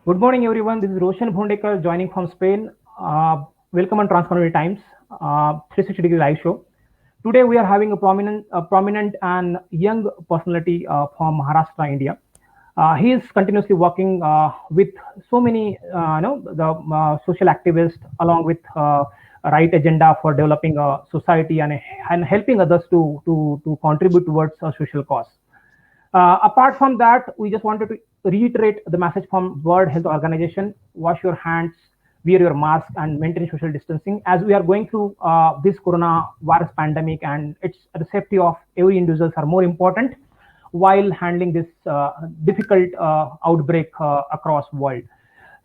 Good morning, everyone. This is Roshan Bhondekar joining from Spain. Welcome on Transformative Times 360-degree live show. Today, we are having a prominent and young personality from Maharashtra, India. He is continuously working with so many, the social activists along with right agenda for developing a society and helping others to contribute towards a social cause. Apart from that, we just wanted to reiterate the message from World Health Organization: wash your hands, wear your mask, and maintain social distancing. As we are going through this coronavirus pandemic, and it's the safety of every individuals are more important while handling this difficult outbreak across world.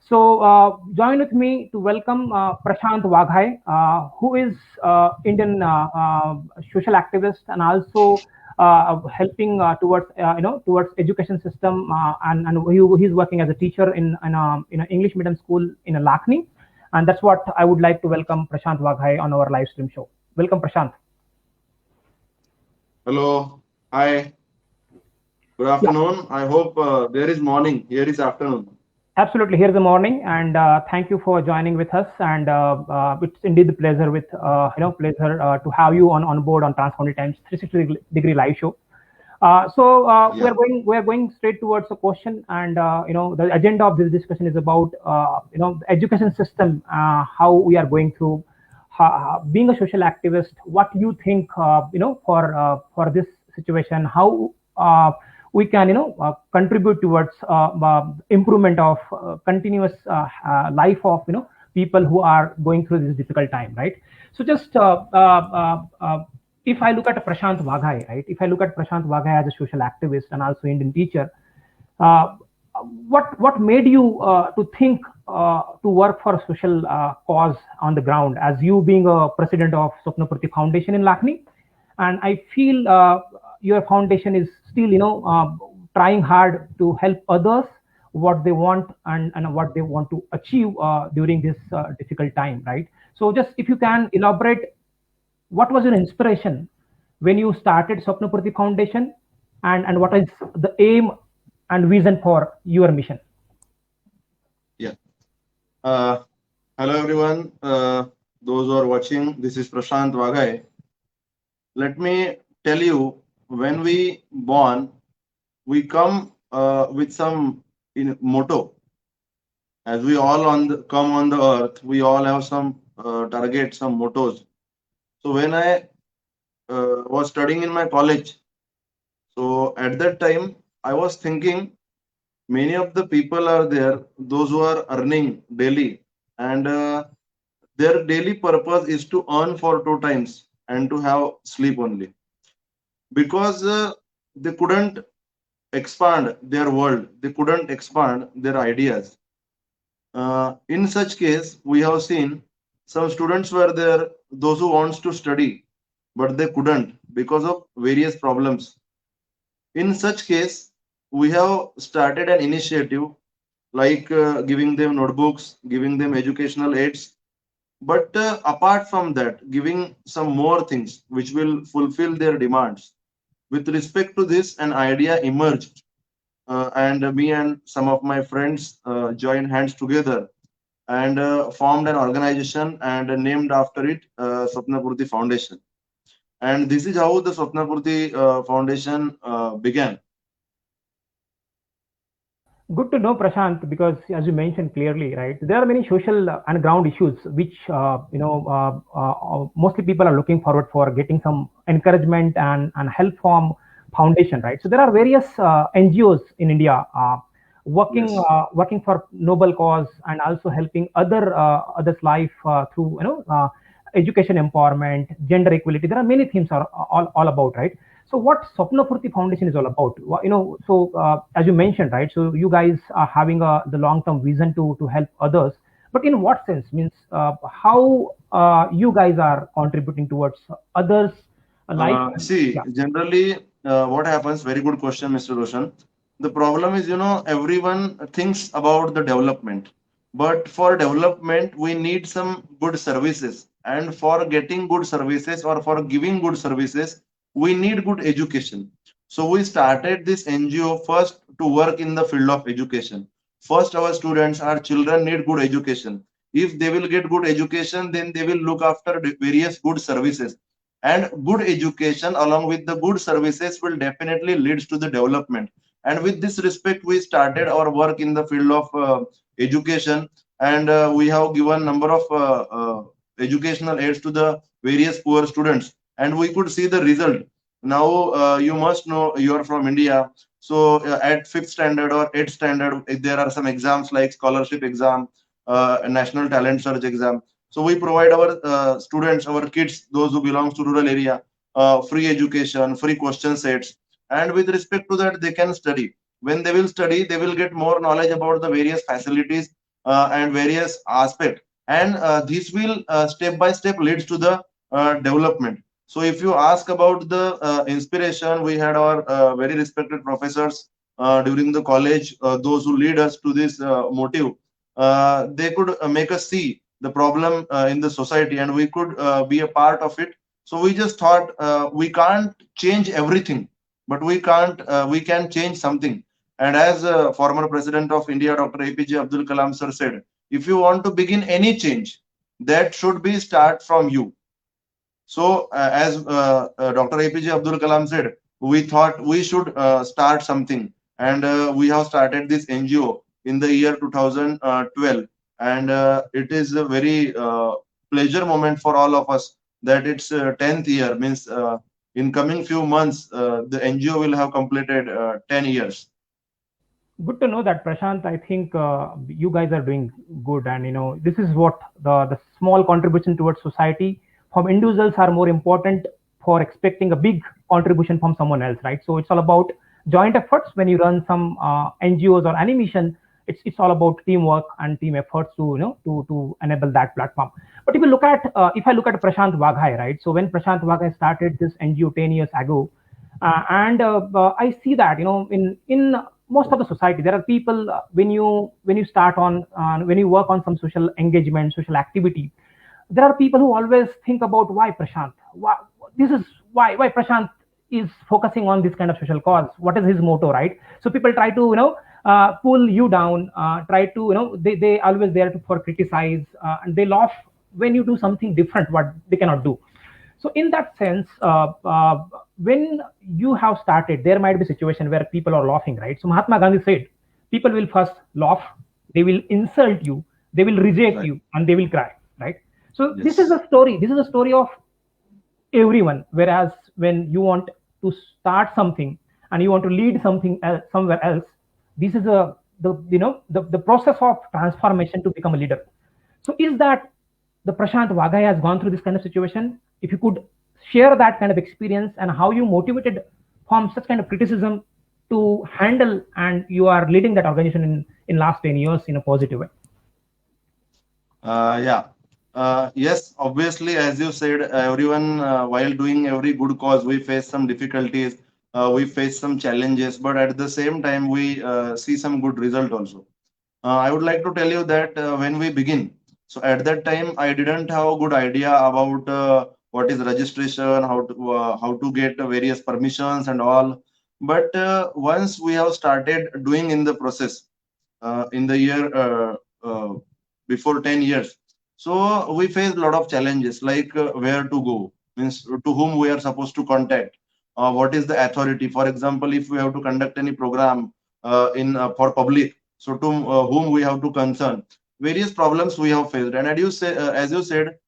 So join with me to welcome Prashant Waghai, who is Indian social activist and also helping towards education system he's working as a teacher in an English medium school in Lakni, and that's what I would like to welcome Prashant Waghai on our live stream show. Welcome, Prashant. Hello. Hi. Good Yeah. afternoon. I hope there is morning. Here is afternoon. Absolutely. Here's the morning, and thank you for joining with us. And it's indeed a pleasure pleasure to have you on board on Transformative Times 360-degree live show. We are Yeah. going straight towards the question, and the agenda of this discussion is about the education system, how we are going through. Being a social activist, what you think for this situation, how we can contribute towards improvement of continuous life of people who are going through this difficult time, right? So just if I look at Prashant Waghai, right? If I look at Prashant Waghai as a social activist and also Indian teacher, uh, what made you to think to work for a social cause on the ground, as you being a president of Swapnapurti Foundation in Lakni? And I feel your foundation is still trying hard to help others what they want and what they want to achieve during this difficult time, right? So just if you can elaborate, what was your inspiration when you started Swapnapurti Foundation, and what is the aim and vision for your mission? Yeah. Uh, Hello, everyone. Those who are watching, this is Prashant Waghai. Let me tell you, when we born, we come with some motto. As we all come on the earth, we all have some targets, some mottos. So when I was studying in my college, so at that time, I was thinking many of the people are there, those who are earning daily, and their daily purpose is to earn for two times and to have sleep only, because they couldn't expand their world, they couldn't expand their ideas. In such case, we have seen some students were there, those who wants to study, but they couldn't because of various problems. In such case, we have started an initiative like giving them notebooks, giving them educational aids. But apart from that, giving some more things which will fulfill their demands. With respect to this, an idea emerged, and me and some of my friends joined hands together and formed an organization and named after it Swapnapurti Foundation. And this is how the Swapnapurti Foundation began. Good to know, Prashant, because as you mentioned clearly, right, there are many social and ground issues which mostly people are looking forward for getting some encouragement and help from foundation, right? So there are various NGOs in India Yes. working for noble cause and also helping others life through education empowerment, gender equality. There are many themes are all about, right? So what Swapnapurti Foundation is all about, so as you mentioned, right? So you guys are having the long-term vision to help others, but in what sense? Means how you guys are contributing towards others' life? See, Yeah. generally, what happens? Very good question, Mr. Roshan. The problem is, everyone thinks about the development, but for development, we need some good services. And for getting good services or for giving good services, we need good education. So we started this NGO first to work in the field of education. first our students, our children need good education. If they will get good education, then they will look after various good services, and good education along with the good services will definitely leads to the development. And with this respect, we started our work in the field of education, and we have given number of educational aids to the various poor students, and we could see the result. Now you must know, you are from India, so at fifth standard or eighth standard, there are some exams like scholarship exam, national talent search exam. So we provide our students, our kids, those who belongs to rural area, free education, free question sets, and with respect to that, they can study. When they will study, they will get more knowledge about the various facilities and various aspect, and this will step by step leads to the development. So if you ask about the inspiration, we had our very respected professors during the college, those who lead us to this motive. They could make us see the problem in the society, and we could be a part of it. So we just thought we can't change everything, but we can change something. And as former President of India, Dr. APJ Abdul Kalam sir said, if you want to begin any change, that should be start from you. So, as Dr. APJ Abdul Kalam said, we thought we should start something, and we have started this NGO in the year 2012, and it is a very pleasure moment for all of us that it's 10th year, means in coming few months the NGO will have completed 10 years. Good to know that, Prashant. I think you guys are doing good, and this is what the small contribution towards society from individuals are more important for expecting a big contribution from someone else, right? So it's all about joint efforts. When you run some NGOs or any mission, it's all about teamwork and team efforts to to enable that platform. But if you look at if I look at Prashant Waghai, right? So when Prashant Waghai started this NGO 10 years ago, and I see that in most of the society there are people, when you start on when you work on some social engagement, social activity, there are people who always think about why Prashant, this is why Prashant is focusing on this kind of social cause, what is his motto, right? So people try to pull you down, try to they always there to, for criticize, and they laugh when you do something different what they cannot do. So in that sense, when you have started, there might be a situation where people are laughing, right? So Mahatma Gandhi said, people will first laugh, they will insult you, they will reject Right. you, and they will cry, right? So this is Yes. a story. This is a story of everyone. Whereas when you want to start something and you want to lead something else, somewhere else, this is the process of transformation to become a leader. So is that the Prashant Waghai has gone through this kind of situation? If you could share that kind of experience and how you motivated from such kind of criticism to handle, and you are leading that organization in last 10 years in a positive way. Yeah. Yes, obviously, as you said, everyone, while doing every good cause, we face some difficulties, we face some challenges, but at the same time, we see some good result also. I would like to tell you that when we begin, so at that time, I didn't have a good idea about what is registration, how to get various permissions and all. But once we have started doing in the process, in the year before 10 years. So we faced a lot of challenges like where to go, means to whom we are supposed to contact, what is the authority. For example, if we have to conduct any program in for public, so to whom we have to concern. Various problems we have faced, and as you said,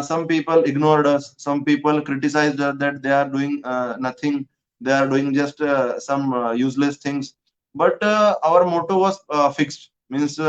some people ignored us, some people criticized us that they are doing nothing, they are doing just some useless things. But our motto was fixed, means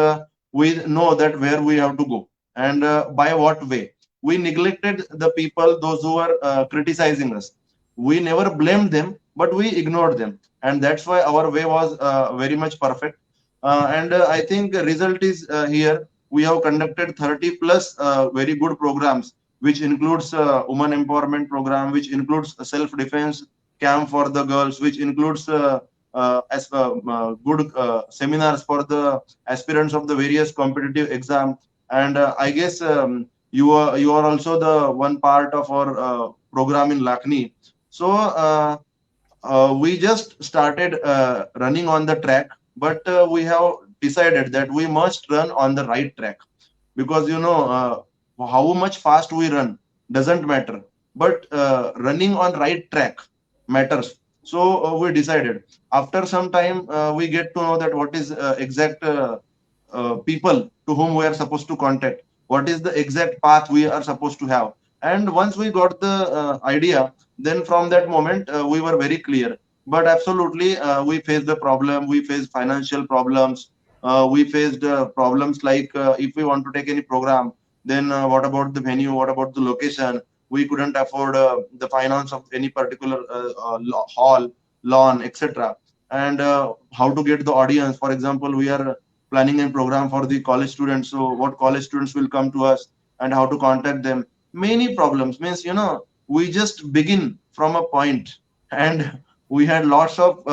we know that where we have to go and by what way. We neglected the people, those who are criticizing us. We never blamed them, but we ignored them, and that's why our way was very much perfect. And I think the result is here. We have conducted 30 plus very good programs, which includes women empowerment program, which includes a self defense camp for the girls, which includes as good seminars for the aspirants of the various competitive exam. And I guess you are also the one part of our program in Lakni. So we just started running on the track, but we have decided that we must run on the right track, because how much fast we run doesn't matter, but running on right track matters. So we decided, after some time, we get to know that what is exact people to whom we are supposed to contact, what is the exact path we are supposed to have. And once we got the idea, then from that moment we were very clear. But absolutely, we faced the problem, we faced financial problems, we faced problems like, if we want to take any program, then what about the venue, what about the location? We couldn't afford the finance of any particular hall, lawn, etc. And how to get the audience. For example, we are planning a program for the college students, so what college students will come to us and how to contact them. Many problems, means, we just begin from a point, and we had lots of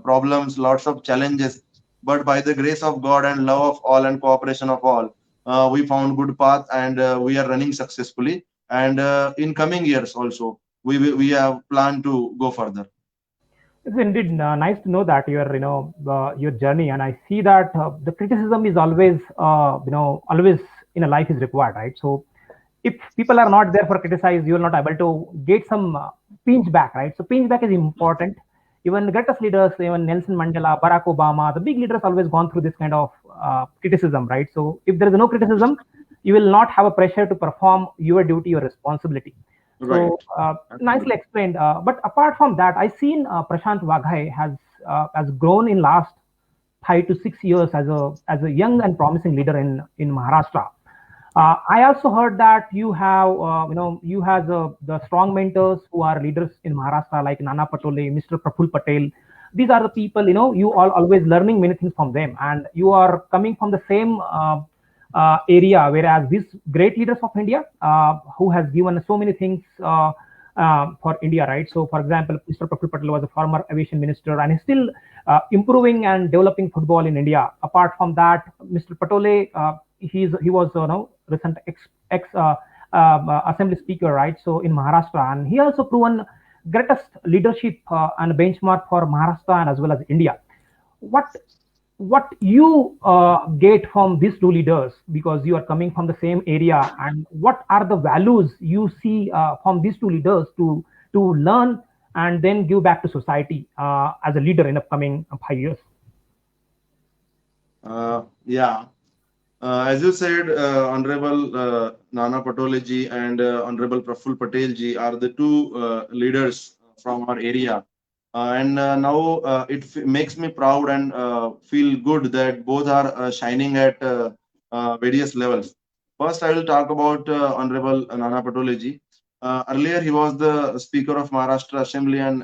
problems, lots of challenges. But by the grace of God and love of all and cooperation of all, we found good path, and we are running successfully. And in coming years also, we have planned to go further. It's indeed nice to know that your journey, and I see that the criticism is always always in a life is required, right? So if people are not there for criticize, you will not able to get some pinch back, right? So pinch back is important. Even the greatest leaders, even Nelson Mandela, Barack Obama, the big leaders always gone through this kind of criticism, right? So if there is no criticism, you will not have a pressure to perform your duty or responsibility. Right. So nicely Absolutely. explained. But apart from that, I seen Prashant Waghai has grown in last 5 to 6 years as a young and promising leader in Maharashtra. I also heard that you have you have the strong mentors who are leaders in Maharashtra like Nana Patole, Mr. Praful Patel. These are the people you are always learning many things from them, and you are coming from the same area. Whereas these great leaders of India who has given so many things for India, right? So, for example, Mr. Praful Patel was a former aviation minister, and he's still improving and developing football in India. Apart from that, Mr. Patole, he was recent ex assembly speaker, right? So in Maharashtra, and he also proven greatest leadership and benchmark for Maharashtra and as well as India. What what you get from these two leaders, because you are coming from the same area, and what are the values you see from these two leaders to learn and then give back to society as a leader in upcoming 5 years? Yeah. As you said, Honorable Nana Patole ji and Honorable Praful Patel ji are the two leaders from our area. And now it makes me proud and feel good that both are shining at various levels. First, I will talk about Honorable Nana Patole ji. Earlier, he was the Speaker of Maharashtra Assembly, and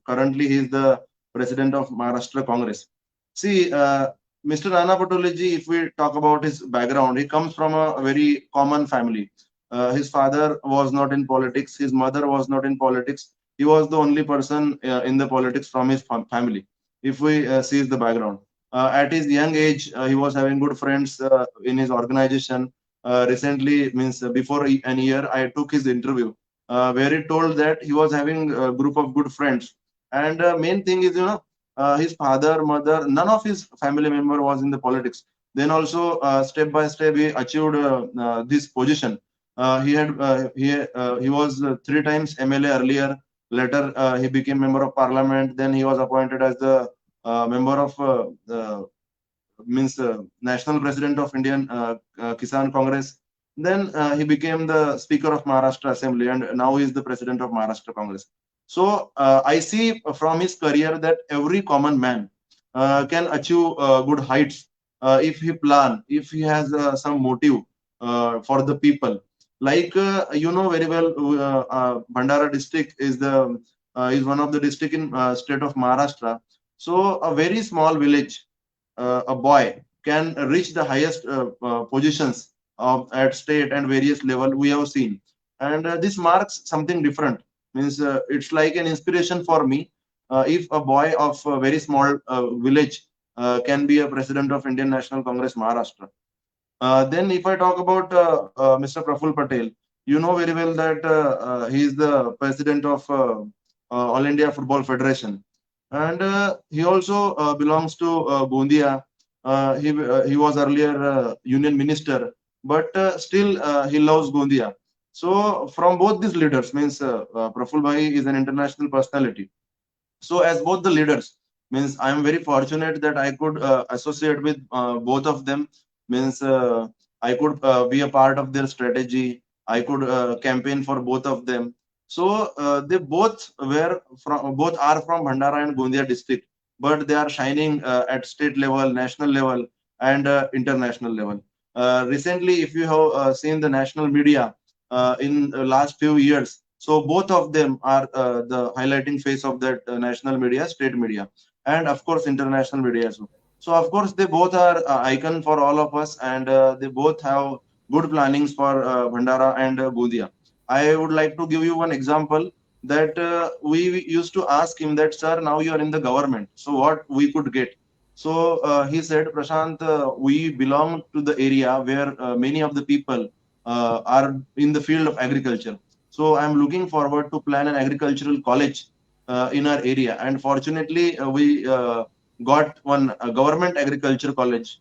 currently he is the President of Maharashtra Congress. See, Mr. Nana Patole ji, if we talk about his background, he comes from a very common family. His father was not in politics, his mother was not in politics. He was the only person in the politics from his family. If we see the background, at his young age, he was having good friends in his organization. Recently, means before an year, I took his interview where he told that he was having a group of good friends. And main thing is, his father, mother, none of his family member was in the politics. Then also, step by step, he achieved this position. He was 3 times MLA earlier. Later, he became member of parliament. Then he was appointed as the member of means national president of Indian Kisan Congress. Then he became the speaker of Maharashtra Assembly, and now he is the president of Maharashtra Congress. So I see from his career that every common man can achieve good heights if he plan, if he has some motive for the people. Like you know very well, Bhandara district is one of the district in state of Maharashtra. So a very small village, a boy can reach the highest positions at state and various level we have seen. And this marks something different, means it's like an inspiration for me. If a boy of a very small village can be a president of Indian National Congress Maharashtra. Then if I talk about Mr. Praful Patel, you know very well that he is the president of All India Football Federation, and he also belongs to Gondia. He was earlier union minister, but still he loves Gondia. So from both these leaders, means Praful Bhai is an international personality. So as both the leaders, means I am very fortunate that I could associate with both of them. Means I could be a part of their strategy. I could campaign for both of them. So they both are from Bhandara and Gondia district, but they are shining at state level, national level, and international level. Recently, if you have seen the national media in last few years, so both of them are the highlighting face of that national media, state media, and of course international media as well. So of course they both are icon for all of us, and they both have good plannings for Bhandara and Gondia. I would like to give you one example that we used to ask him that, sir, now you are in the government, so what we could get? So he said, Prashant, we belong to the area where many of the people are in the field of agriculture. So I'm looking forward to plan an agricultural college in our area. And fortunately, we got one government agriculture college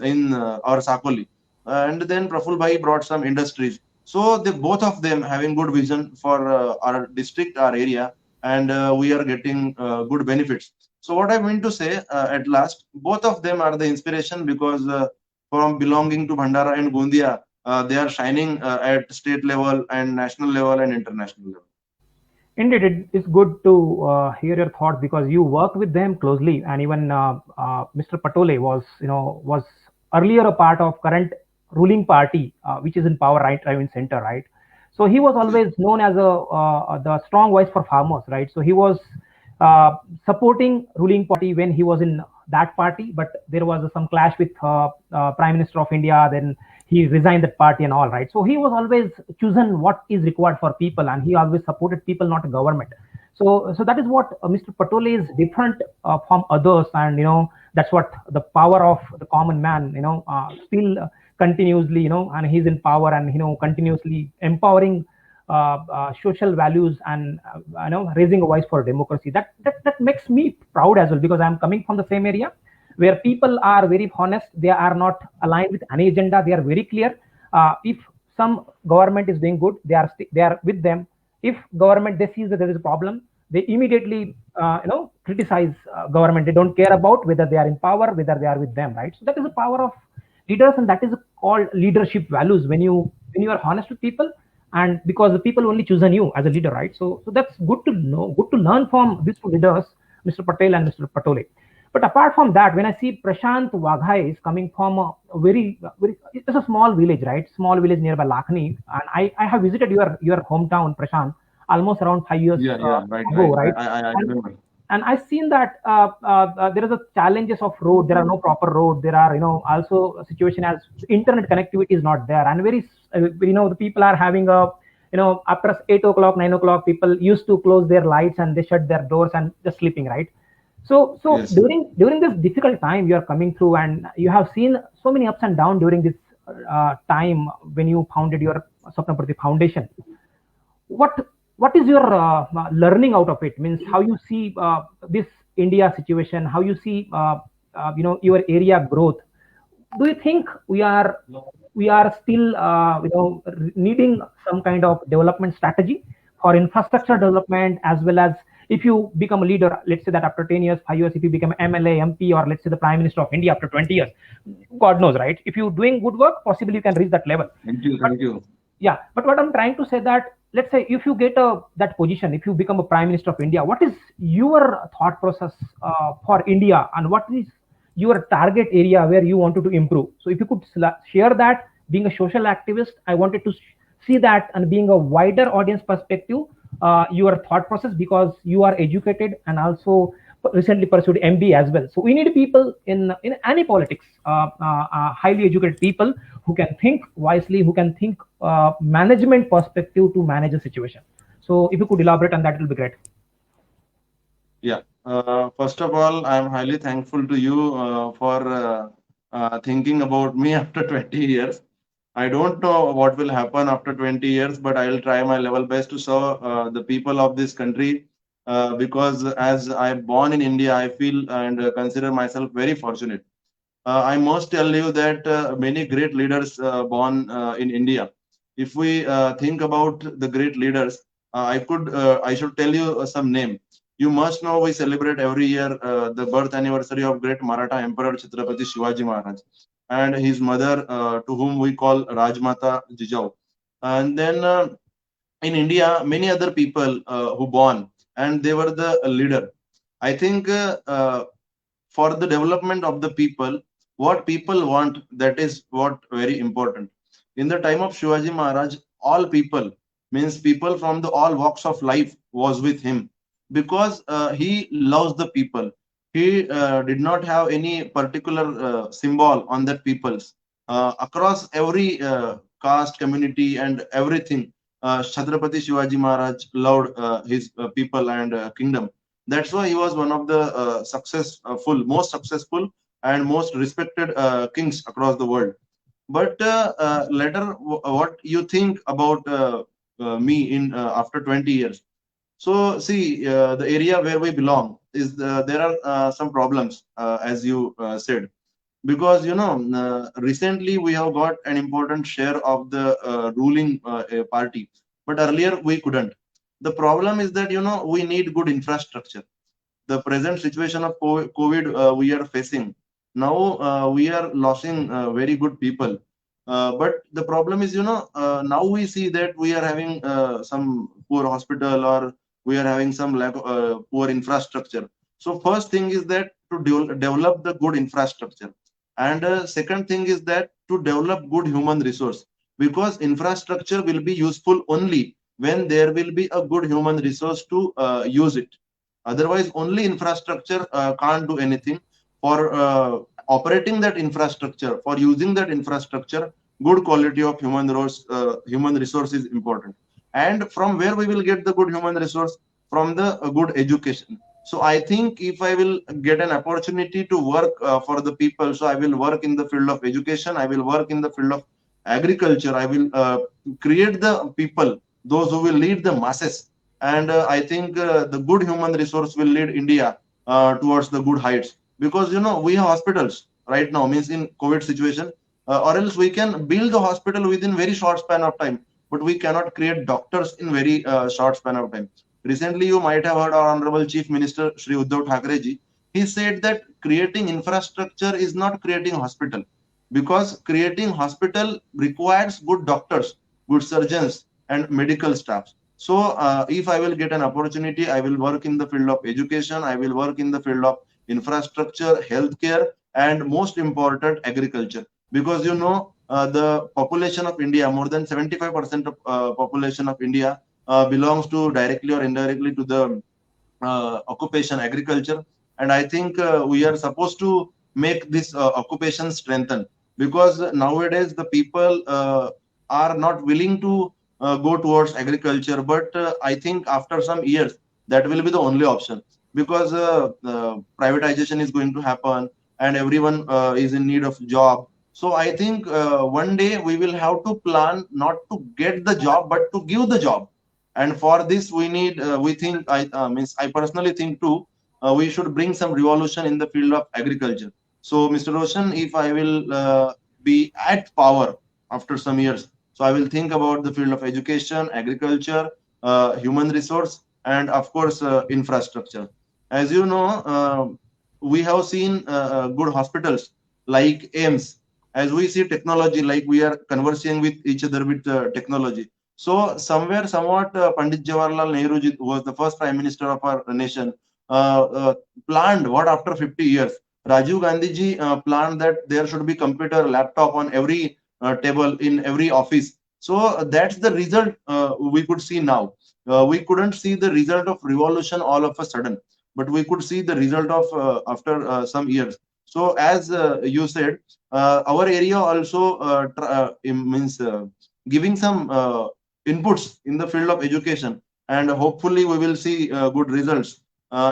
in our Sakoli. And then Praful Bhai brought some industries. So they both of them having good vision for our district, our area, and we are getting good benefits. So what I mean to say at last, both of them are the inspiration because from belonging to Bhandara and Gondia, they are shining at state level and national level and international level. Indeed, it is good to hear your thoughts because you worked with them closely, and even Mr. Patole was earlier a part of current ruling party, which is in power right in center, right? So he was Yeah. always known as a the strong voice for farmers, right? So he was uh, supporting ruling party when he was in that party, but there was some clash with Prime Minister of India. Then he resigned that party and all, right? So he was always chosen what is required for people, and he always supported people, not government. So that is what Mr. Patole is different from others, and that's what the power of the common man, still continuously, and he's in power, and continuously empowering social values, and raising a voice for democracy. That makes me proud as well, because I'm coming from the same area where people are very honest. They are not aligned with any agenda. They are very clear. If some government is doing good, they are with them. If government they see that there is a problem, they immediately criticize government. They don't care about whether they are in power, whether they are with them, right? So that is the power of leaders, and that is called leadership values. When you are honest with people, and because the people only chosen you as a leader, right? So that's good to know, good to learn from these two leaders, Mr. Patel and Mr. Patole. But apart from that, when I see Prashant Waghai is coming from a very, it's a small village, right? Small village nearby Lakhni, and I have visited your hometown, Prashant, almost around 5 years Yeah, yeah, right, ago, right. right? I And remember. and I've seen that there is a challenges of road. There are no proper road. There are also a situation as internet connectivity is not there, and the people are having a after 8 o'clock, 9 o'clock, people used to close their lights and they shut their doors and just sleeping, right? So Yes. during this difficult time you are coming through, and you have seen so many ups and downs during this time when you founded your Swapnaprati Foundation. What is your learning out of it? Means how you see this India situation, how you see your area growth. Do you think we are still needing some kind of development strategy for infrastructure development, as well as if you become a leader, let's say that after 10 years, 5 years, if you become MLA, MP, or let's say the Prime Minister of India after 20 years, God knows, right? If you're doing good work, possibly you can reach that level. Thank you. But Thank you. yeah, but what I'm trying to say that, let's say if you get that position, if you become a Prime Minister of India, what is your thought process for India, and what is your target area where you wanted to improve? So if you could share that, being a social activist, I wanted to see that, and being a wider audience perspective, your thought process, because you are educated and also recently pursued MBA as well. So we need people in any politics, highly educated people who can think wisely, who can think management perspective to manage a situation. So if you could elaborate on that, it will be great. Yeah. First of all, I'm highly thankful to you for thinking about me after 20 years. I don't know what will happen after 20 years, but I will try my level best to serve the people of this country. Because as I'm born in India, I feel and consider myself very fortunate. I must tell you that many great leaders born in India. If we think about the great leaders, I should tell you some name. You must know we celebrate every year the birth anniversary of great Maratha Emperor Chhatrapati Shivaji Maharaj and his mother, to whom we call Rajmata Jijau. And then in India, many other people who born and they were the leader. I think for the development of the people, what people want, that is what very important. In the time of Shivaji Maharaj, all people, means people from the all walks of life was with him, because he loves the people. He did not have any particular symbol on that peoples. Across every caste, community, and everything, Chhatrapati Shivaji Maharaj loved his people and kingdom. That's why he was one of the most successful and most respected kings across the world. But later, what you think about me in after 20 years? So see, the area where we belong is there are some problems, as you said, because recently we have got an important share of the ruling party, but earlier we couldn't. The problem is that we need good infrastructure. The present situation of COVID we are facing now, we are losing very good people. But the problem is, now we see that we are having some poor hospital, or we are having some lack of poor infrastructure. So first thing is that to develop the good infrastructure, and second thing is that to develop good human resource, because infrastructure will be useful only when there will be a good human resource to use it. Otherwise, only infrastructure can't do anything. For operating that infrastructure, for using that infrastructure, good quality of human resource is important. And from where we will get the good human resource? From the good education. So I think if I will get an opportunity to work for the people, so I will work in the field of education, I will work in the field of agriculture, I will create the people, those who will lead the masses. And I think the good human resource will lead India towards the good heights, because we have hospitals right now, means in COVID situation, or else we can build the hospital within very short span of time, but we cannot create doctors in very short span of time. Recently, you might have heard our honorable chief minister Shri Uddhav Thackeray ji. He said that creating infrastructure is not creating hospital, because creating hospital requires good doctors, good surgeons, and medical staff. So if I will get an opportunity, I will work in the field of education, I will work in the field of infrastructure, healthcare, and most important, agriculture. Because the population of India, more than 75% of population of India belongs to directly or indirectly to the occupation agriculture. And I think we are supposed to make this occupation strengthen, because nowadays the people are not willing to go towards agriculture. But I think after some years that will be the only option, because privatization is going to happen, and everyone is in need of job. So I think one day we will have to plan not to get the job, but to give the job. And for this we need, we think, I personally think too, we should bring some revolution in the field of agriculture. So Mr. Roshan, if I will be at power after some years, so I will think about the field of education, agriculture, human resource, and of course infrastructure. As you know, we have seen good hospitals like AIMS. As we see technology, like we are conversing with each other with technology. So somewhere, somewhat, Pandit Jawaharlal Nehru ji, who was the first prime minister of our nation, planned what after 50 years. Rajiv Gandhi ji planned that there should be computer, laptop on every table in every office. So that's the result we could see now. We couldn't see the result of revolution all of a sudden, but we could see the result of after some years. So as you said, our area also means giving some inputs in the field of education, and hopefully we will see good results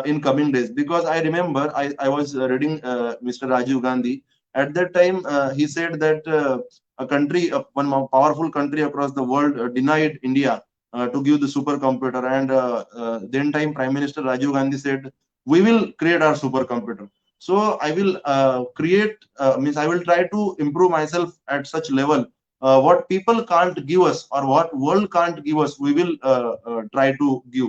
in coming days. Because I remember I was reading Mr. Rajiv Gandhi. At that time, he said that a country, one more powerful country across the world, denied India to give the supercomputer. And then time Prime Minister Rajiv Gandhi said, we will create our supercomputer. So I will create, means I will try to improve myself at such level. What people can't give us or what world can't give us, we will try to give.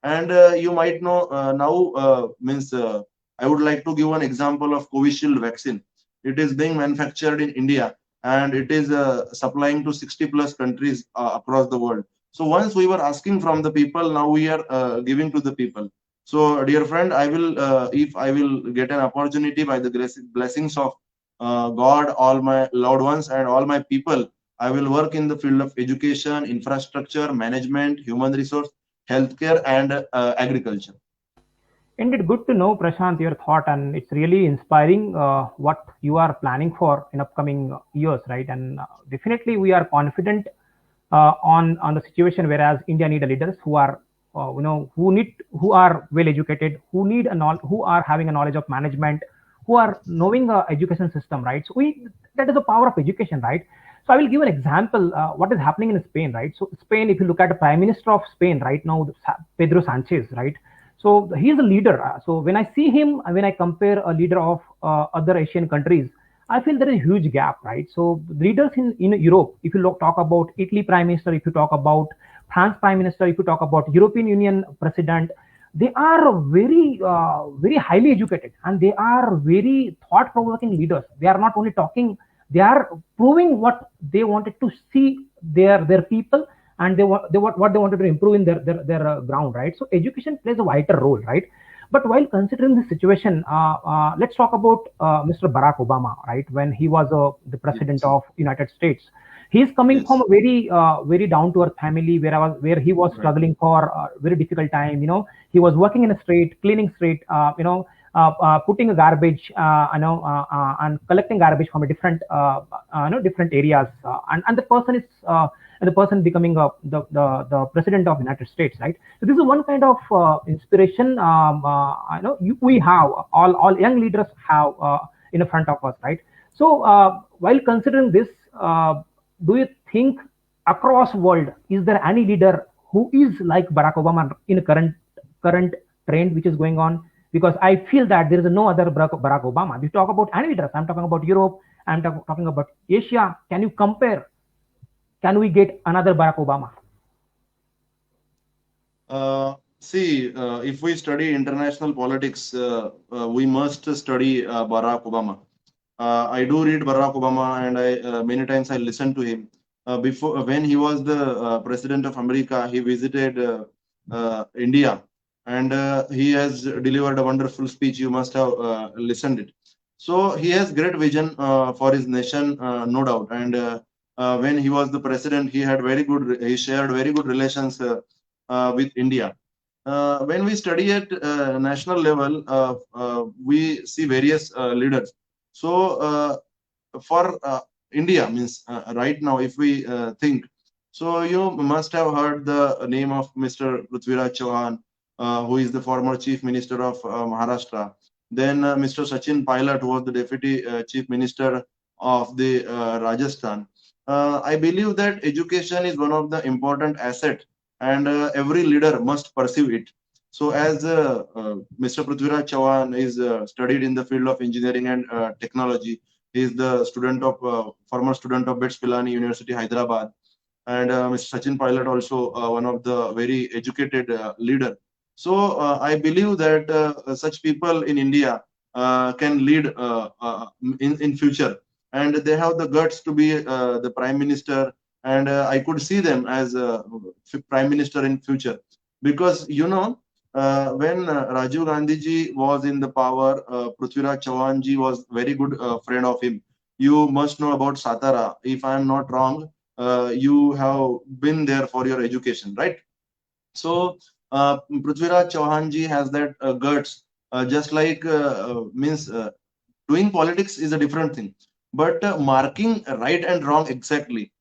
And you might know now, means I would like to give an example of Covishield vaccine. It is being manufactured in India, and it is supplying to 60 plus countries across the world. So once we were asking from the people, now we are giving to the people. So, dear friend, I will, if I will get an opportunity by the blessings of God, all my loved ones, and all my people, I will work in the field of education, infrastructure, management, human resource, healthcare, and agriculture. Indeed, good to know, Prashant, your thought, and it's really inspiring what you are planning for in upcoming years, right? And definitely, we are confident on the situation. Whereas India need leaders who are, who are well educated, who need who are having a knowledge of management, who are knowing the education system, right? So that is the power of education, right? So I will give an example. What is happening in Spain, right? So Spain, if you look at the Prime Minister of Spain right now, Pedro Sanchez, right? So he is a leader. So when I see him, when I compare a leader of other Asian countries, I feel there is a huge gap, right? So leaders in Europe, if you talk about Italy Prime Minister, if you talk about France Prime Minister, if you talk about European Union President, they are very highly educated, and they are very thought-provoking leaders. They are not only talking; they are proving what they wanted to see their people, and what they wanted to improve in their ground, right? So education plays a vital role, right? But while considering the situation, let's talk about Mr. Barack Obama, right? When he was the president Yes. of United States, he is coming from Yes. a very down to earth family where he was Right. struggling for a very difficult time. He was working in a street, cleaning street, putting a garbage, and collecting garbage from a different areas, and the person is. And the person becoming the president of the United States, right? So this is one kind of inspiration. We have all young leaders have in front of us, right? So while considering this, do you think across world is there any leader who is like Barack Obama in current trend which is going on? Because I feel that there is no other Barack Obama. If you talk about any leaders, I'm talking about Europe, I'm talking about Asia. Can you compare? Can we get another Barack Obama? See, if we study international politics, we must study Barack Obama. I do read Barack Obama, and I many times I listen to him. Before, when he was the president of America, he visited India, and he has delivered a wonderful speech. You must have listened it. So he has great vision for his nation, no doubt. And when he was the president, he had very good. He shared very good relations with India. When we study at national level, we see various leaders. So for India, means right now, if we think, so you must have heard the name of Mr. Prithviraj Chauhan, who is the former chief minister of Maharashtra. Then Mr. Sachin Pilot, who was the deputy chief minister of the Rajasthan. I believe that education is one of the important asset, and every leader must pursue it. So as Mr. Prithviraj Chauhan is studied in the field of engineering and technology, he is the student of former student of BETS Pilani University, Hyderabad, and Mr. Sachin Pilot also one of the very educated leader. So I believe that such people in India can lead in future, and they have the guts to be the prime minister. And I could see them as prime minister in future, because when Rajiv Gandhi ji was in the power, Prithviraj Chauhan ji was very good friend of him. You must know about Satara. If I am not wrong, you have been there for your education, right? So Prithviraj Chauhan ji has that guts, just like means doing politics is a different thing, but marking right and wrong exactly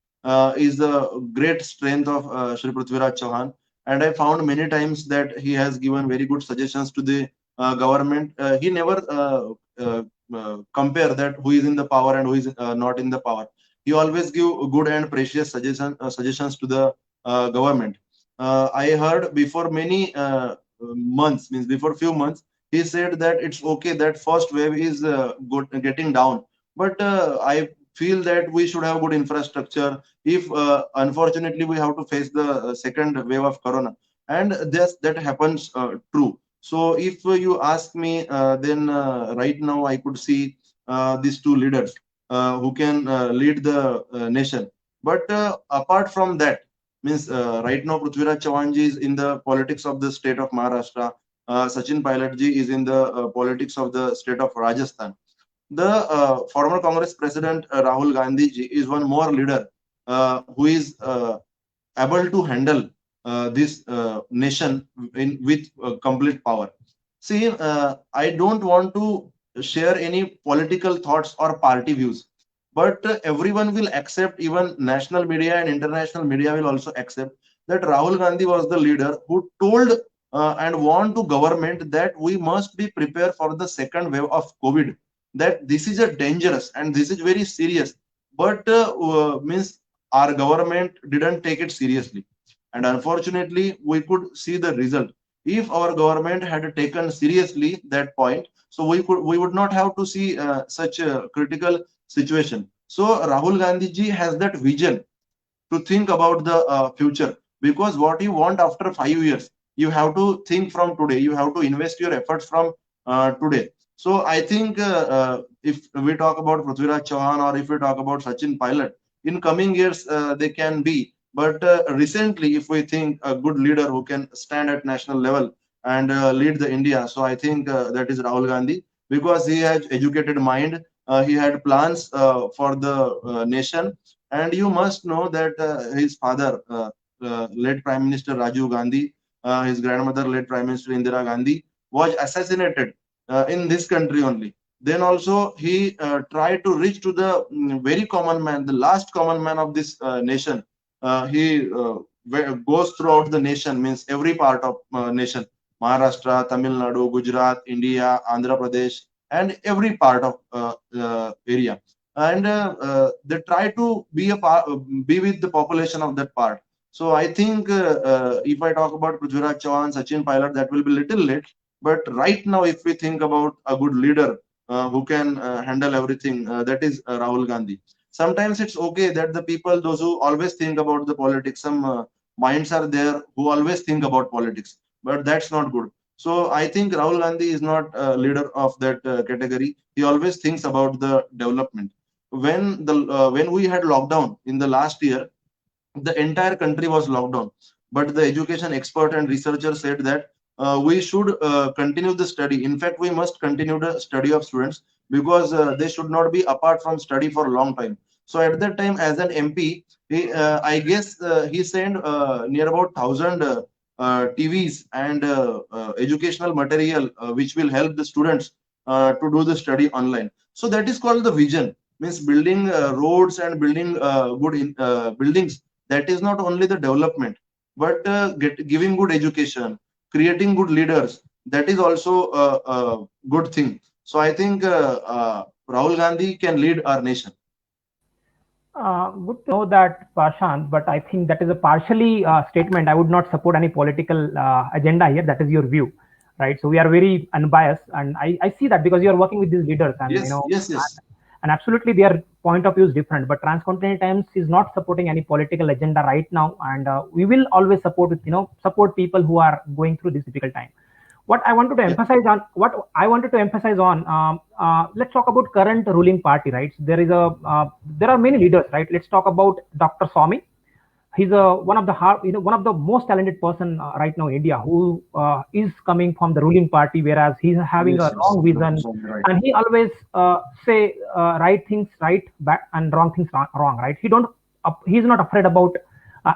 is the great strength of Shri Prithviraj Chauhan. And I found many times that he has given very good suggestions to the government. He never compare that who is in the power and who is not in the power. He always give good and precious suggestions to the government. I heard before many months, means before few months, he said that it's okay that first wave is getting down, but I feel that we should have good infrastructure if unfortunately we have to face the second wave of corona. And this that happens true. So if you ask me, then right now I could see these two leaders who can lead the nation. But apart from that, means right now Prithviraj Chavanji is in the politics of the state of Maharashtra. Sachin Pilotji is in the politics of the state of Rajasthan. The former Congress President Rahul Gandhi ji is one more leader who is able to handle this nation with complete power. See, I don't want to share any political thoughts or party views, but everyone will accept, even national media and international media will also accept that Rahul Gandhi was the leader who told and warned to government that we must be prepared for the second wave of COVID, that this is a dangerous and this is very serious. But means our government didn't take it seriously, and unfortunately we could see the result. If our government had taken seriously that point, so we would not have to see such a critical situation. So Rahul Gandhi ji has that vision to think about the future, because what you want after 5 years, you have to think from today, you have to invest your efforts from today. So I think if we talk about Prithviraj Chauhan or if we talk about Sachin Pilot, in coming years they can be, but recently if we think a good leader who can stand at national level and lead the India, so I think that is Rahul Gandhi, because he has educated mind, he had plans for the nation. And you must know that his father, late Prime Minister Rajiv Gandhi, his grandmother, late Prime Minister Indira Gandhi, was assassinated in this country only. Then also he tried to reach to the very common man, the last common man of this nation. He goes throughout the nation, means every part of nation, Maharashtra, Tamil Nadu, Gujarat, India, Andhra Pradesh, and every part of area. And they try to be be with the population of that part. So I think if I talk about Prithviraj Chauhan, Sachin Pilot, that will be little late. But right now, if we think about a good leader who can handle everything, that is Rahul Gandhi. Sometimes it's okay that the people, those who always think about the politics, some minds are there who always think about politics, but that's not good. So I think Rahul Gandhi is not a leader of that category. He always thinks about the development. When we had lockdown in the last year, the entire country was locked down, but the education expert and researcher said that we should continue the study. In fact, we must continue the study of students, because they should not be apart from study for a long time. So at that time, as an MP, I guess he sent near about 1,000 TVs and educational material which will help the students to do the study online. So that is called the vision, means building roads and building buildings. That is not only the development, but giving good education, creating good leaders. That is also a good thing. So I think Rahul Gandhi can lead our nation. Good to know that, Prashant, but I think that is a partially statement. I would not support any political agenda here. That is your view, right? So we are very unbiased, and I see that because you are working with these leaders, and Yes, yes, yes. and absolutely their point of view is different. But Transcontinental Times is not supporting any political agenda right now, and we will always support support people who are going through this difficult time. What I wanted to Yeah. emphasize on, let's talk about current ruling party, right? There are many leaders, right? Let's talk about Dr. Swami. He's one of the most talented person right now in India, who is coming from the ruling party, whereas he's having a Yes, yes. wrong Dr. vision, Swami, right. and he always say right things right, and wrong things wrong, right? He's not afraid about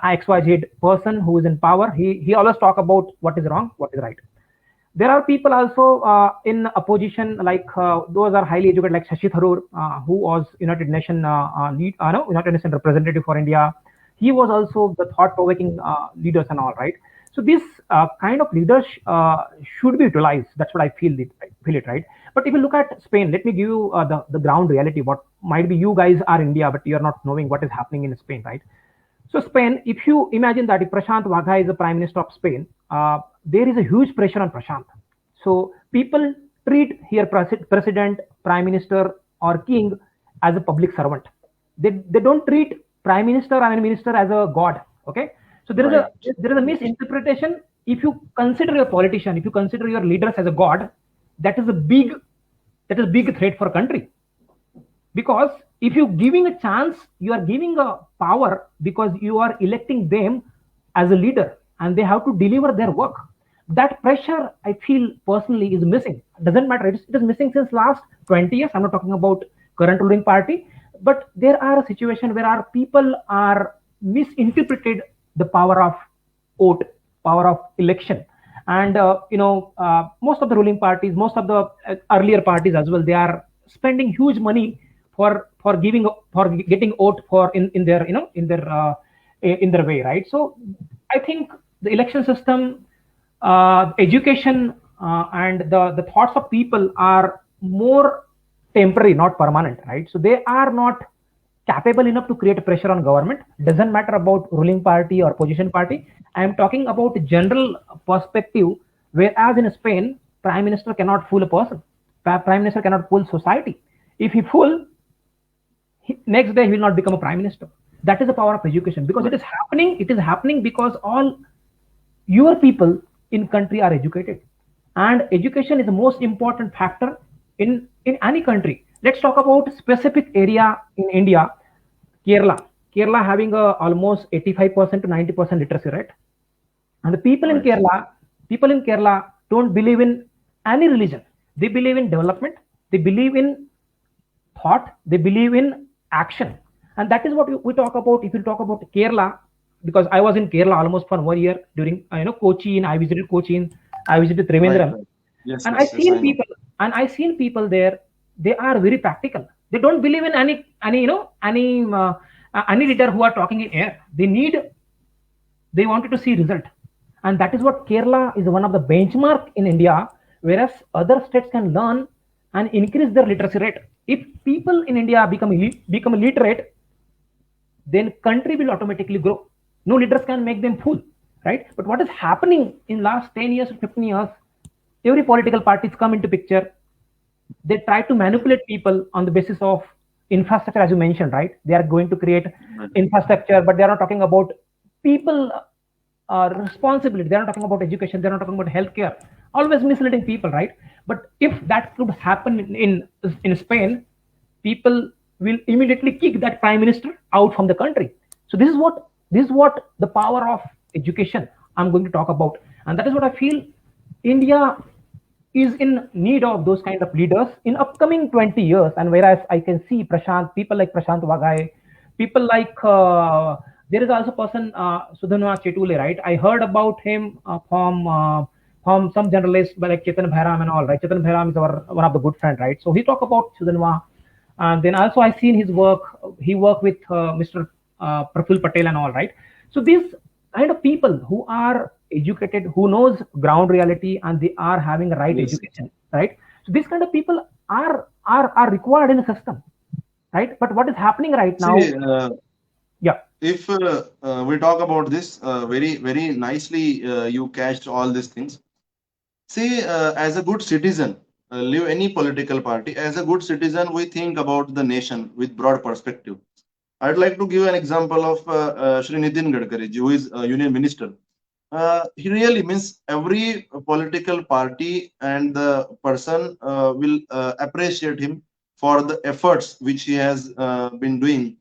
XYZ person who is in power. He always talk about what is wrong, what is right. There are people also in opposition, like those are highly educated, like Shashi Tharoor, who was United Nations United Nations representative for India. He was also the thought-provoking leaders and all, right? So this kind of leaders should be utilized. That's what I feel it, right? But if you look at Spain, let me give you the ground reality. What might be, you guys are India, but you're not knowing what is happening in Spain, right? So Spain, if you imagine that if Prashant Vaga is the Prime Minister of Spain, there is a huge pressure on Prashant. So people treat here president, prime minister, or king as a public servant. They don't treat prime minister and minister as a god. Okay, so Right. there is a misinterpretation. If you consider your politician, if you consider your leaders as a god, that is a big threat for country. Because if you giving a chance, you are giving a power because you are electing them as a leader and they have to deliver their work. That pressure, I feel personally, is missing. Doesn't matter, it is missing since last 20 years. I'm not talking about current ruling party, but there are a situation where our people are misinterpreted the power of vote, power of election. And most of the ruling parties, most of the earlier parties as well, they are spending huge money for giving, for getting vote for in their, in their way, right? So I think the election system, education, and the thoughts of people are more temporary, not permanent, right? So they are not capable enough to create pressure on government. Doesn't matter about ruling party or opposition party. I am talking about general perspective. Whereas in Spain, prime minister cannot fool a person, prime minister cannot fool society. If he fool, next day he will not become a prime minister. That is the power of education, because it is happening. It is happening because all your people in country are educated, and education is the most important factor in any country. Let's talk about specific area in India. Kerala having a almost 85% to 90% literacy rate. And the people in Kerala don't believe in any religion. They believe in development, they believe in thought, they believe in action. And that is what we talk about. If you talk about Kerala, because I was in Kerala almost for 1 year during Cochin. I visited Cochin, I visited Trivandrum. Right. Yes, And yes, I seen I know. people, I seen people there. They are very practical. They don't believe in any leader who are talking in air. They wanted to see result. And that is what Kerala is one of the benchmark in India, whereas other states can learn and increase their literacy rate. If people in India become literate, then country will automatically grow. No leaders can make them fool, right? But what is happening in last 10 years or 15 years, every political parties come into picture. They try to manipulate people on the basis of infrastructure, as you mentioned, right? They are going to create infrastructure, but they are not talking about people responsibility. They are not talking about education, they are not talking about healthcare. Always misleading people, right? But if that could happen in Spain, people will immediately kick that prime minister out from the country. So this is what the power of education I'm going to talk about. And that is what I feel India is in need of, those kind of leaders in upcoming 20 years. And whereas I can see people like Prashant Vagai, people like there is also person Sudhanwa Chetule, right? I heard about him from some journalists like Chetan Bhairam and all, right? Chetan Bhairam is one of the good friend, right? So he talk about Sudhanwa. And then also I seen his work. He worked with Mr. Praful Patel and all, right? So these kind of people who are educated, who knows ground reality, and they are having the right education, right? So these kind of people are required in the system, right? But what is happening right now? See, Yeah. if we talk about this very, very nicely, you catched all these things. See, as a good citizen, leave any political party. As a good citizen, we think about the nation with broad perspective. I'd like to give an example of Shri Nitin Gadkari, who is a union minister. He really means every political party and the person will appreciate him for the efforts which he has been doing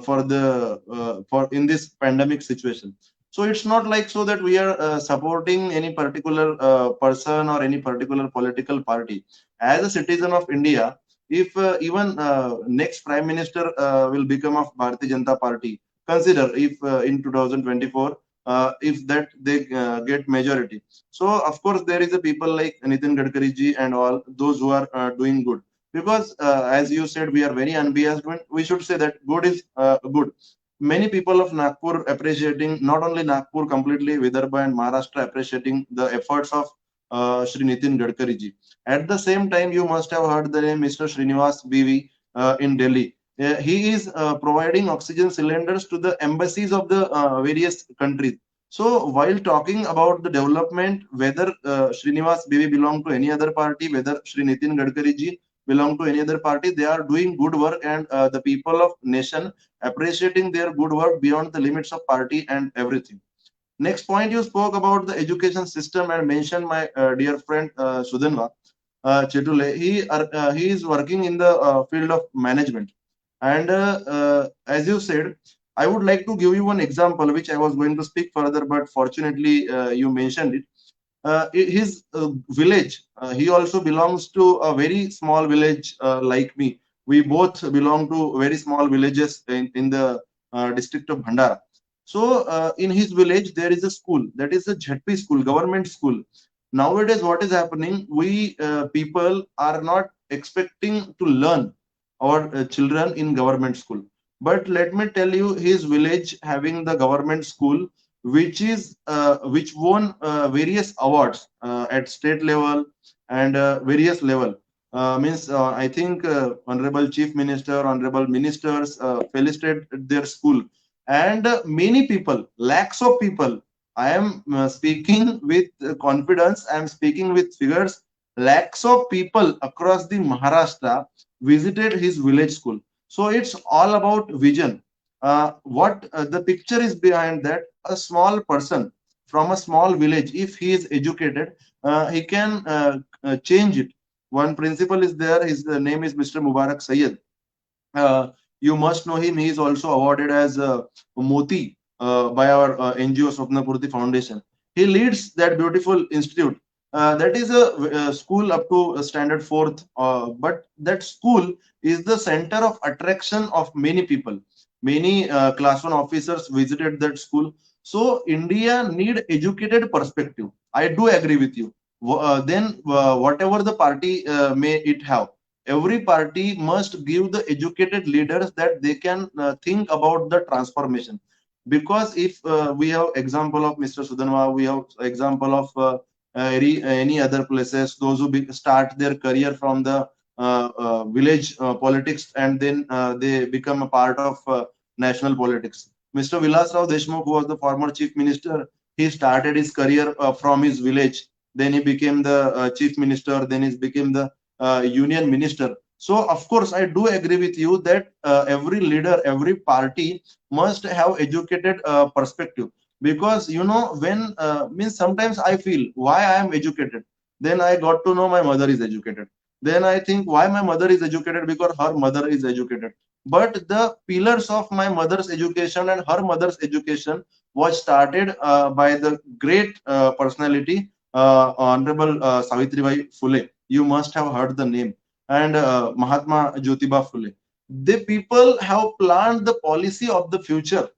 for in this pandemic situation. So it's not like so that we are supporting any particular person or any particular political party. As a citizen of India, if even next prime minister will become of Bharatiya Janata Party, consider if in 2024 if that they get majority. So of course there is a people like Nitin Gadkari ji and all those who are doing good, because as you said, we are very unbiased. We should say that good is good. Many people of Nagpur appreciating, not only Nagpur, completely Vidarbha and Maharashtra appreciating the efforts of Shri Nitin Gadkari ji. At the same time, you must have heard the name Mr. Srinivas BV in Delhi. He is providing oxygen cylinders to the embassies of the various countries. So while talking about the development, whether Srinivas Bibi belong to any other party, whether Shri Nitin Gadkari ji belong to any other party, they are doing good work, and the people of nation appreciating their good work beyond the limits of party and everything. Next point, you spoke about the education system and mentioned my dear friend Sudhanva Chetule. He is working in the field of management, and as you said, I would like to give you one example, which I was going to speak further, but fortunately you mentioned it. His village, he also belongs to a very small village like me. We both belong to very small villages in the district of Bhandara. So in his village, there is a school, that is a ZP school, government school. Nowadays, what is happening? We people are not expecting to learn our children in government school. But let me tell you, his village having the government school, which won various awards at state level and various level. Means I think honorable chief minister, honorable ministers felicitate their school, and many people, lakhs of people. I am speaking with confidence. I am speaking with figures. Lakhs of people across the Maharashtra visited his village school. So it's all about vision. What the picture is behind that, a small person from a small village, if he is educated, he can change it. One principal is there. His name is Mr. Mubarak Sayyed. You must know him. He is also awarded as Moti by our NGO Swapnapurti Foundation. He leads that beautiful institute. That is a school up to standard fourth, but that school is the center of attraction of many people. Many class one officers visited that school. So India need educated perspective. I do agree with you. Then whatever the party may it have, every party must give the educated leaders that they can think about the transformation. Because if we have example of Mr. Sudhanva, we have example of any other places, those who start their career from the village politics, and then they become a part of national politics. Mr. Vilas Rao Deshmukh, who was the former chief minister, he started his career from his village. Then he became the chief minister. Then he became the union minister. So, of course, I do agree with you that every leader, every party must have educated perspective. Because when means sometimes I feel why I am educated. Then I got to know my mother is educated. Then I think why my mother is educated, because her mother is educated. But the pillars of my mother's education and her mother's education was started by the great personality, Honorable Savitribai Phule. You must have heard the name, and Mahatma Jyotiba Phule. The people have planned the policy of the future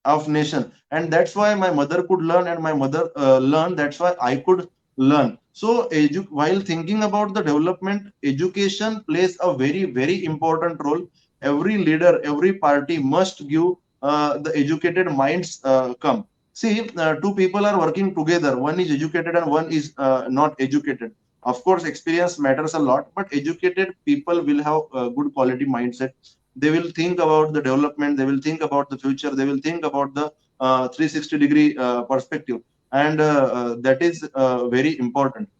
of nation, and that's why my mother could learn, and my mother learned. That's why I could learn. So, while thinking about the development, education plays a very important role. Every leader, every party must give the educated minds come. See, two people are working together. One is educated and one is not educated. Of course, experience matters a lot, but educated people will have a good quality mindset. They will think about the development. They will think about the future. They will think about the 360-degree perspective, and that is very important.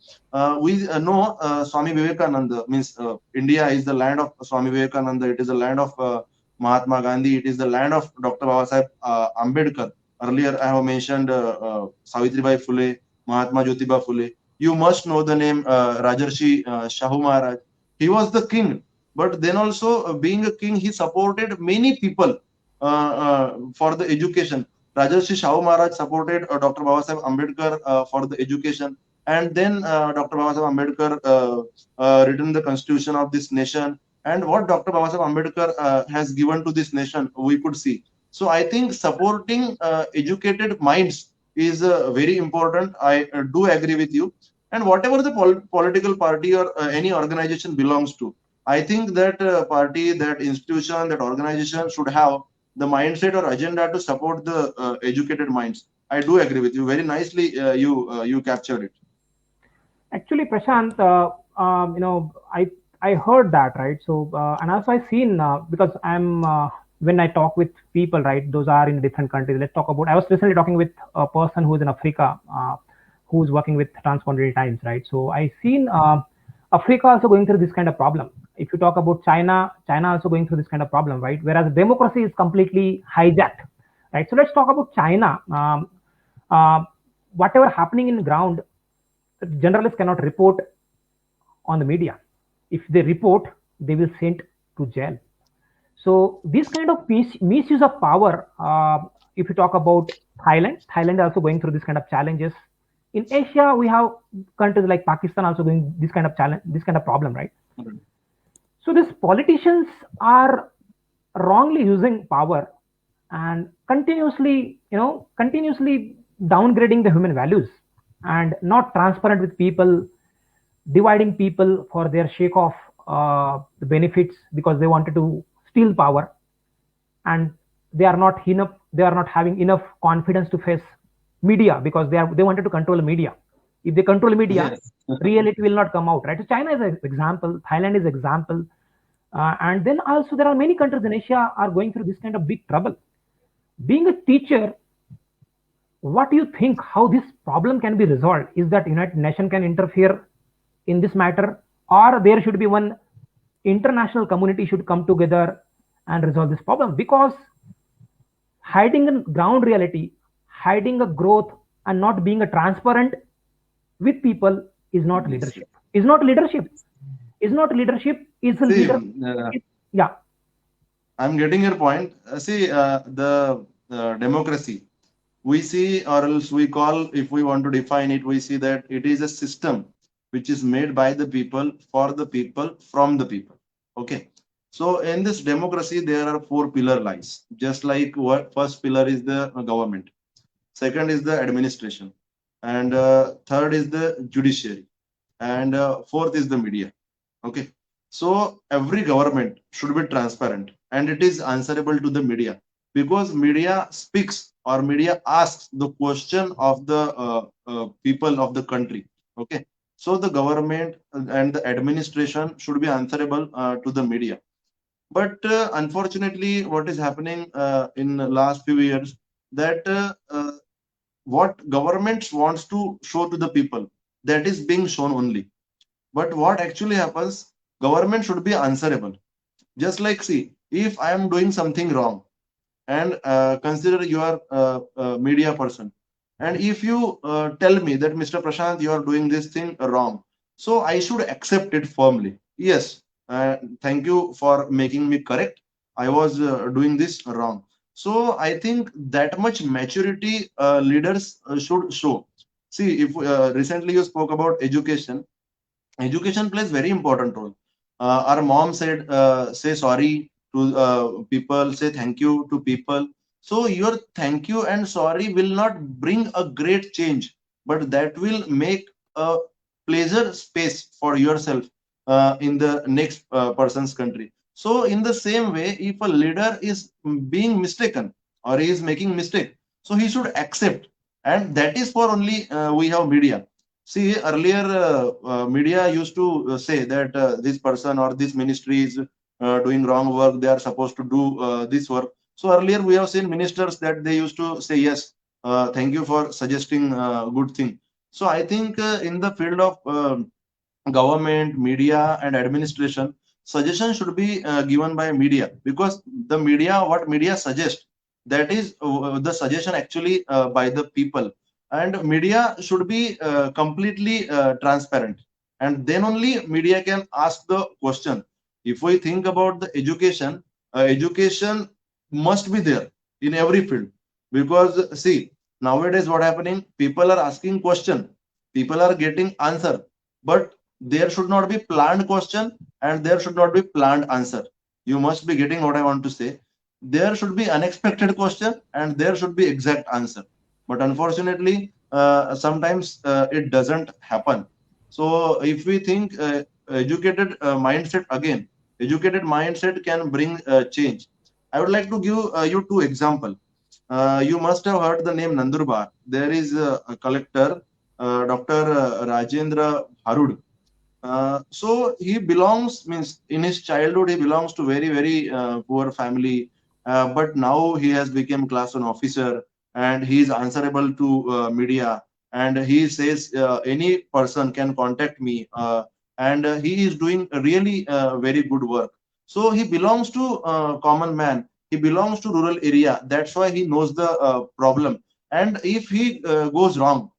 We know Swami Vivekananda, means India is the land of Swami Vivekananda. It is the land of Mahatma Gandhi. It is the land of Dr. Babasaheb Ambedkar. Earlier, I have mentioned Savitribai Phule, Mahatma Jyotiba Phule. You must know the name Rajarshi Shahu Maharaj. He was the king, but then also being a king, he supported many people for the education. Rajarshi Shahu Maharaj supported Dr. Babasaheb Ambedkar for the education, and then Dr. Babasaheb Ambedkar written the constitution of this nation. And what Dr. Babasaheb Ambedkar has given to this nation, we could see. So I think supporting educated minds is very important. I do agree with you. And whatever the political party or any organization belongs to, I think that party, that institution, that organization should have the mindset or agenda to support the educated minds. I do agree with you. Very nicely, you captured it. Actually, Prashant, I heard that, right. So and also I seen, because I'm when I talk with people, right, those are in different countries. Let's talk about. I was recently talking with a person who is in Africa, who's working with Transcontinental Times, right? So I seen Africa also going through this kind of problem. If you talk about China, China also going through this kind of problem, right? Whereas democracy is completely hijacked, right? So let's talk about China. Uh, Whatever happening in the ground, journalists cannot report on the media. If they report, they will sent to jail. So this kind of misuse of power, if you talk about Thailand, Thailand also going through this kind of challenges. In Asia, we have countries like Pakistan also going this kind of challenge, this kind of problem, right? Mhm. So these politicians are wrongly using power and continuously, continuously downgrading the human values and not transparent with people, dividing people for their shake of the benefits because they wanted to steal power, and they are not having enough confidence to face media because they wanted to control the media. If they control the media, Yes. reality will not come out, right? So China is an example, Thailand is an example, and then also there are many countries in Asia are going through this kind of big trouble. Being a teacher, what do you think how this problem can be resolved? Is that United Nations can interfere in this matter, or there should be one international community should come together and resolve this problem? Because hiding a ground reality, hiding a growth, and not being a transparent with people is not Yes. leadership. Is not leadership. Is not leadership. Is a See, leader. Yeah. I'm getting your point. See, the democracy, we see, or else we call, if we want to define it, we see that it is a system which is made by the people, for the people, from the people. Okay. So in this democracy, there are four pillar lines. Just like what first pillar is the government, second is the administration, and third is the judiciary, and fourth is the media. Okay. So every government should be transparent and it is answerable to the media, because media speaks or media asks the question of the people of the country. Okay. So the government and the administration should be answerable to the media. But unfortunately, what is happening in the last few years, that what governments wants to show to the people, that is being shown only. But what actually happens, government should be answerable. Just like, see, if I am doing something wrong, and consider you are a media person, and if you tell me that Mr. Prashant, you are doing this thing wrong, so I should accept it firmly. Yes, thank you for making me correct. I was doing this wrong. So I think that much maturity leaders should show. See, if recently you spoke about education, education plays very important role. Our mom said, say sorry to people, say thank you to people. So your thank you and sorry will not bring a great change, but that will make a pleasure space for yourself in the next person's country. So in the same way, if a leader is being mistaken or he is making mistake, so he should accept, and that is for only we have media. See, earlier media used to say that this person or this ministry is doing wrong work. They are supposed to do this work. So earlier we have seen ministers that they used to say, yes, thank you for suggesting good thing. So I think in the field of government, media, and administration, suggestion should be given by media, because the media, what media suggest, that is the suggestion actually by the people, and media should be completely transparent, and then only media can ask the question. If we think about the education, education must be there in every field, because see, nowadays what happening, people are asking question, people are getting answer, but there should not be planned question and there should not be planned answer. You must be getting what I want to say. There should be unexpected question and there should be exact answer. But unfortunately, sometimes it doesn't happen. So if we think educated mindset again, educated mindset can bring change. I would like to give you two example. You must have heard the name Nandurbar. There is a collector, Dr. Rajendra Harud. So he belongs, means in his childhood he belongs to very poor family, but now he has become class 1 officer, and he is answerable to media, and he says any person can contact me, and he is doing really very good work. So he belongs to common man, he belongs to rural area, that's why he knows the problem, and if he goes wrong,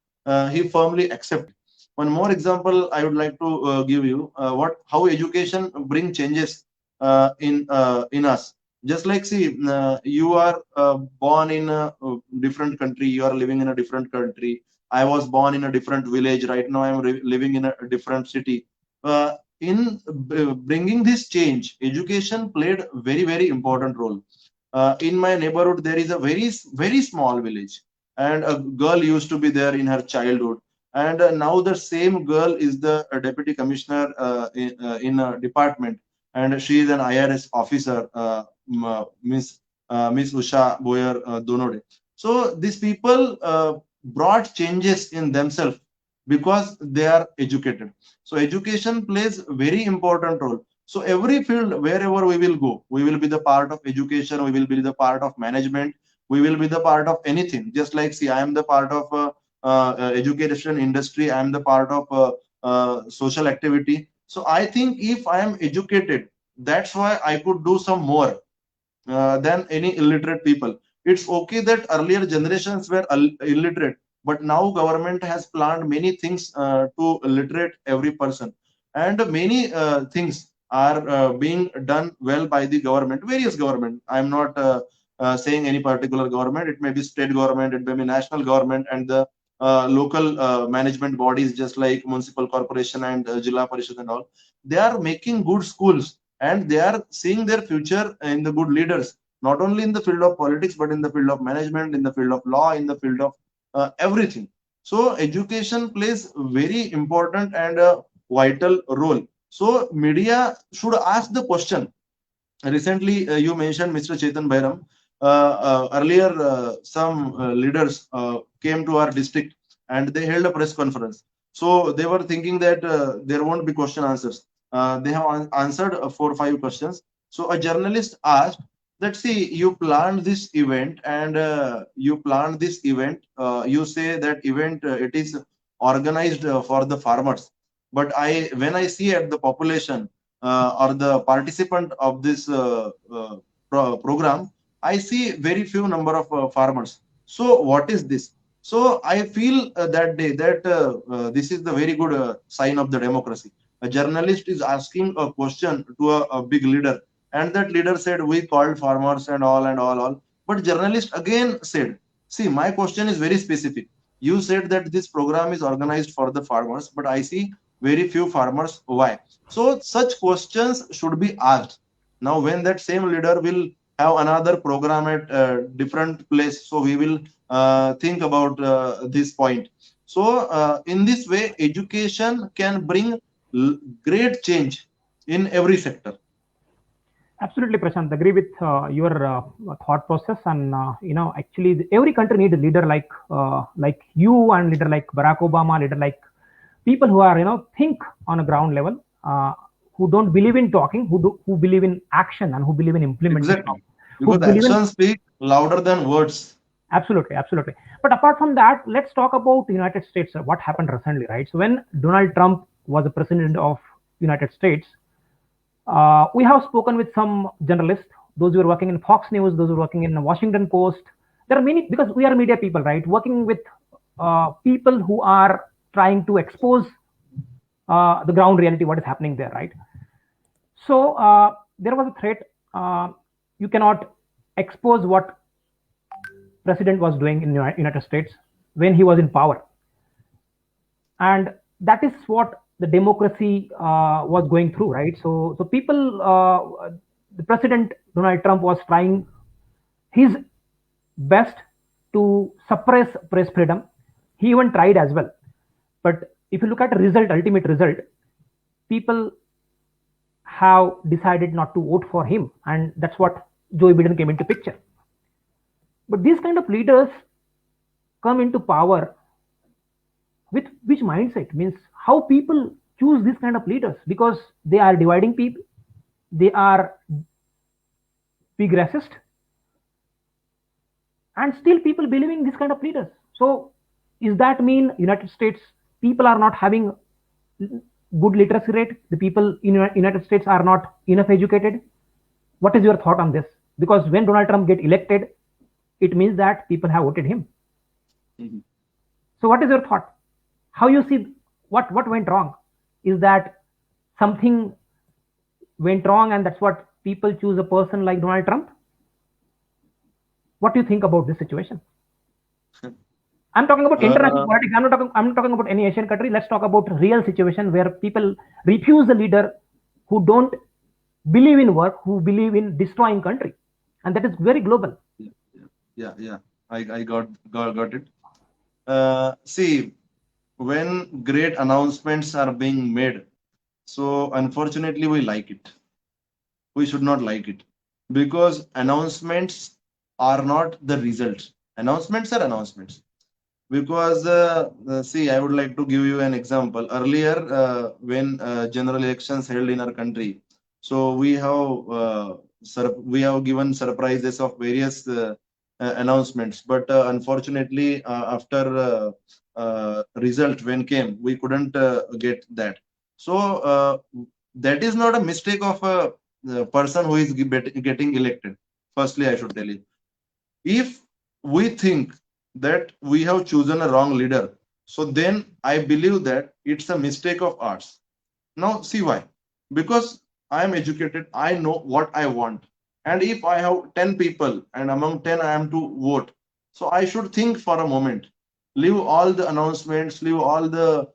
he firmly accept. One more example I would like to give you, what how education bring changes in us. Just like, see, you are born in a different country, you are living in a different country. I was born in a different village, right now I am living in a different city. In bringing this change, education played very very important role. In my neighborhood there is a very small village, and a girl used to be there in her childhood, and now the same girl is the deputy commissioner in a department, and she is an IRS officer, Miss Usha Boyer Donode. So these people brought changes in themselves because they are educated. So education plays very important role. So every field, wherever we will go, we will be the part of education, we will be the part of management, we will be the part of anything. Just like, see, I am the part of education industry, I am the part of social activity. So I think if I am educated, that's why I could do some more than any illiterate people. It's okay that earlier generations were illiterate, but now government has planned many things to literate every person, and many things are being done well by the government, various government. I'm not saying any particular government. It may be state government, it may be national government, and the local management bodies, just like municipal corporation and Jilla Parishad and all. They are making good schools, and they are seeing their future in the good leaders, not only in the field of politics, but in the field of management, in the field of law, in the field of everything. So education plays very important and a vital role. So media should ask the question. Recently, you mentioned Mr. Chetan Bairam. Earlier, some leaders came to our district and they held a press conference. So they were thinking that there won't be question answers. They have answered 4 or 5 questions. So a journalist asked that, see, you planned this event, and you say that event it is organized for the farmers. But when I see at the population or the participant of this program, I see very few number of farmers. So what is this? So I feel that day that this is the very good sign of the democracy. A journalist is asking a question to a big leader, and that leader said, we called farmers and all and all. But journalist again said, see, my question is very specific. You said that this program is organized for the farmers, but I see very few farmers. Why? So such questions should be asked. Now, when that same leader will have another program at a different place, so we will think about this point. So in this way, education can bring great change in every sector. Absolutely, Prashant. Agree with your thought process, and actually, every country needs a leader like you, and leader like Barack Obama, leader like people who are think on a ground level, who don't believe in talking, who believe in action, and who believe in implementation. Exactly, because actions speak louder than words. Absolutely, absolutely. But apart from that, let's talk about the United States. What happened recently, right? So when Donald Trump was the president of United States, we have spoken with some journalists, those who are working in Fox News, those who are working in the Washington Post. There are many, because we are media people, right? Working with people who are trying to expose the ground reality, what is happening there, right? So there was a threat. You cannot expose what president was doing in United States when he was in power, and that is what the democracy was going through, right? So people, the president Donald Trump was trying his best to suppress press freedom. He even tried as well. But if you look at the result, ultimate result, people have decided not to vote for him, and that's what Joe Biden came into picture. But these kind of leaders come into power with which mindset? Means how people choose these kind of leaders, because they are dividing people, they are big racist, and still people believing this kind of leaders. So is that mean United States people are not having good literacy rate? The people in United States are not enough educated? What is your thought on this? Because when Donald Trump get elected, it means that people have voted him. Mhm. So what is your thought? How you see what went wrong? Is that something went wrong and that's what people choose a person like Donald Trump? What do you think about this situation? I'm talking about international Uh, politics. I'm not talking about any Asian country. Let's talk about real situation where people refuse the leader who don't believe in work, who believe in destroying country, and that is very global. yeah, yeah, yeah. I got it. See, when great announcements are being made, so unfortunately we like it. We should not like it because announcements are not the result. Announcements are announcements. Because see, I would like to give you an example. Earlier, when general elections held in our country, so we have given surprises of various announcements. But unfortunately, after result when came, we couldn't get that. So that is not a mistake of a person who is getting elected. Firstly, I should tell you, if we think that we have chosen a wrong leader, so then I believe that it's a mistake of ours. Now, see why? Because I am educated, I know what I want. And if I have 10 people and among 10 I am to vote, so I should think for a moment, leave all the announcements, leave all the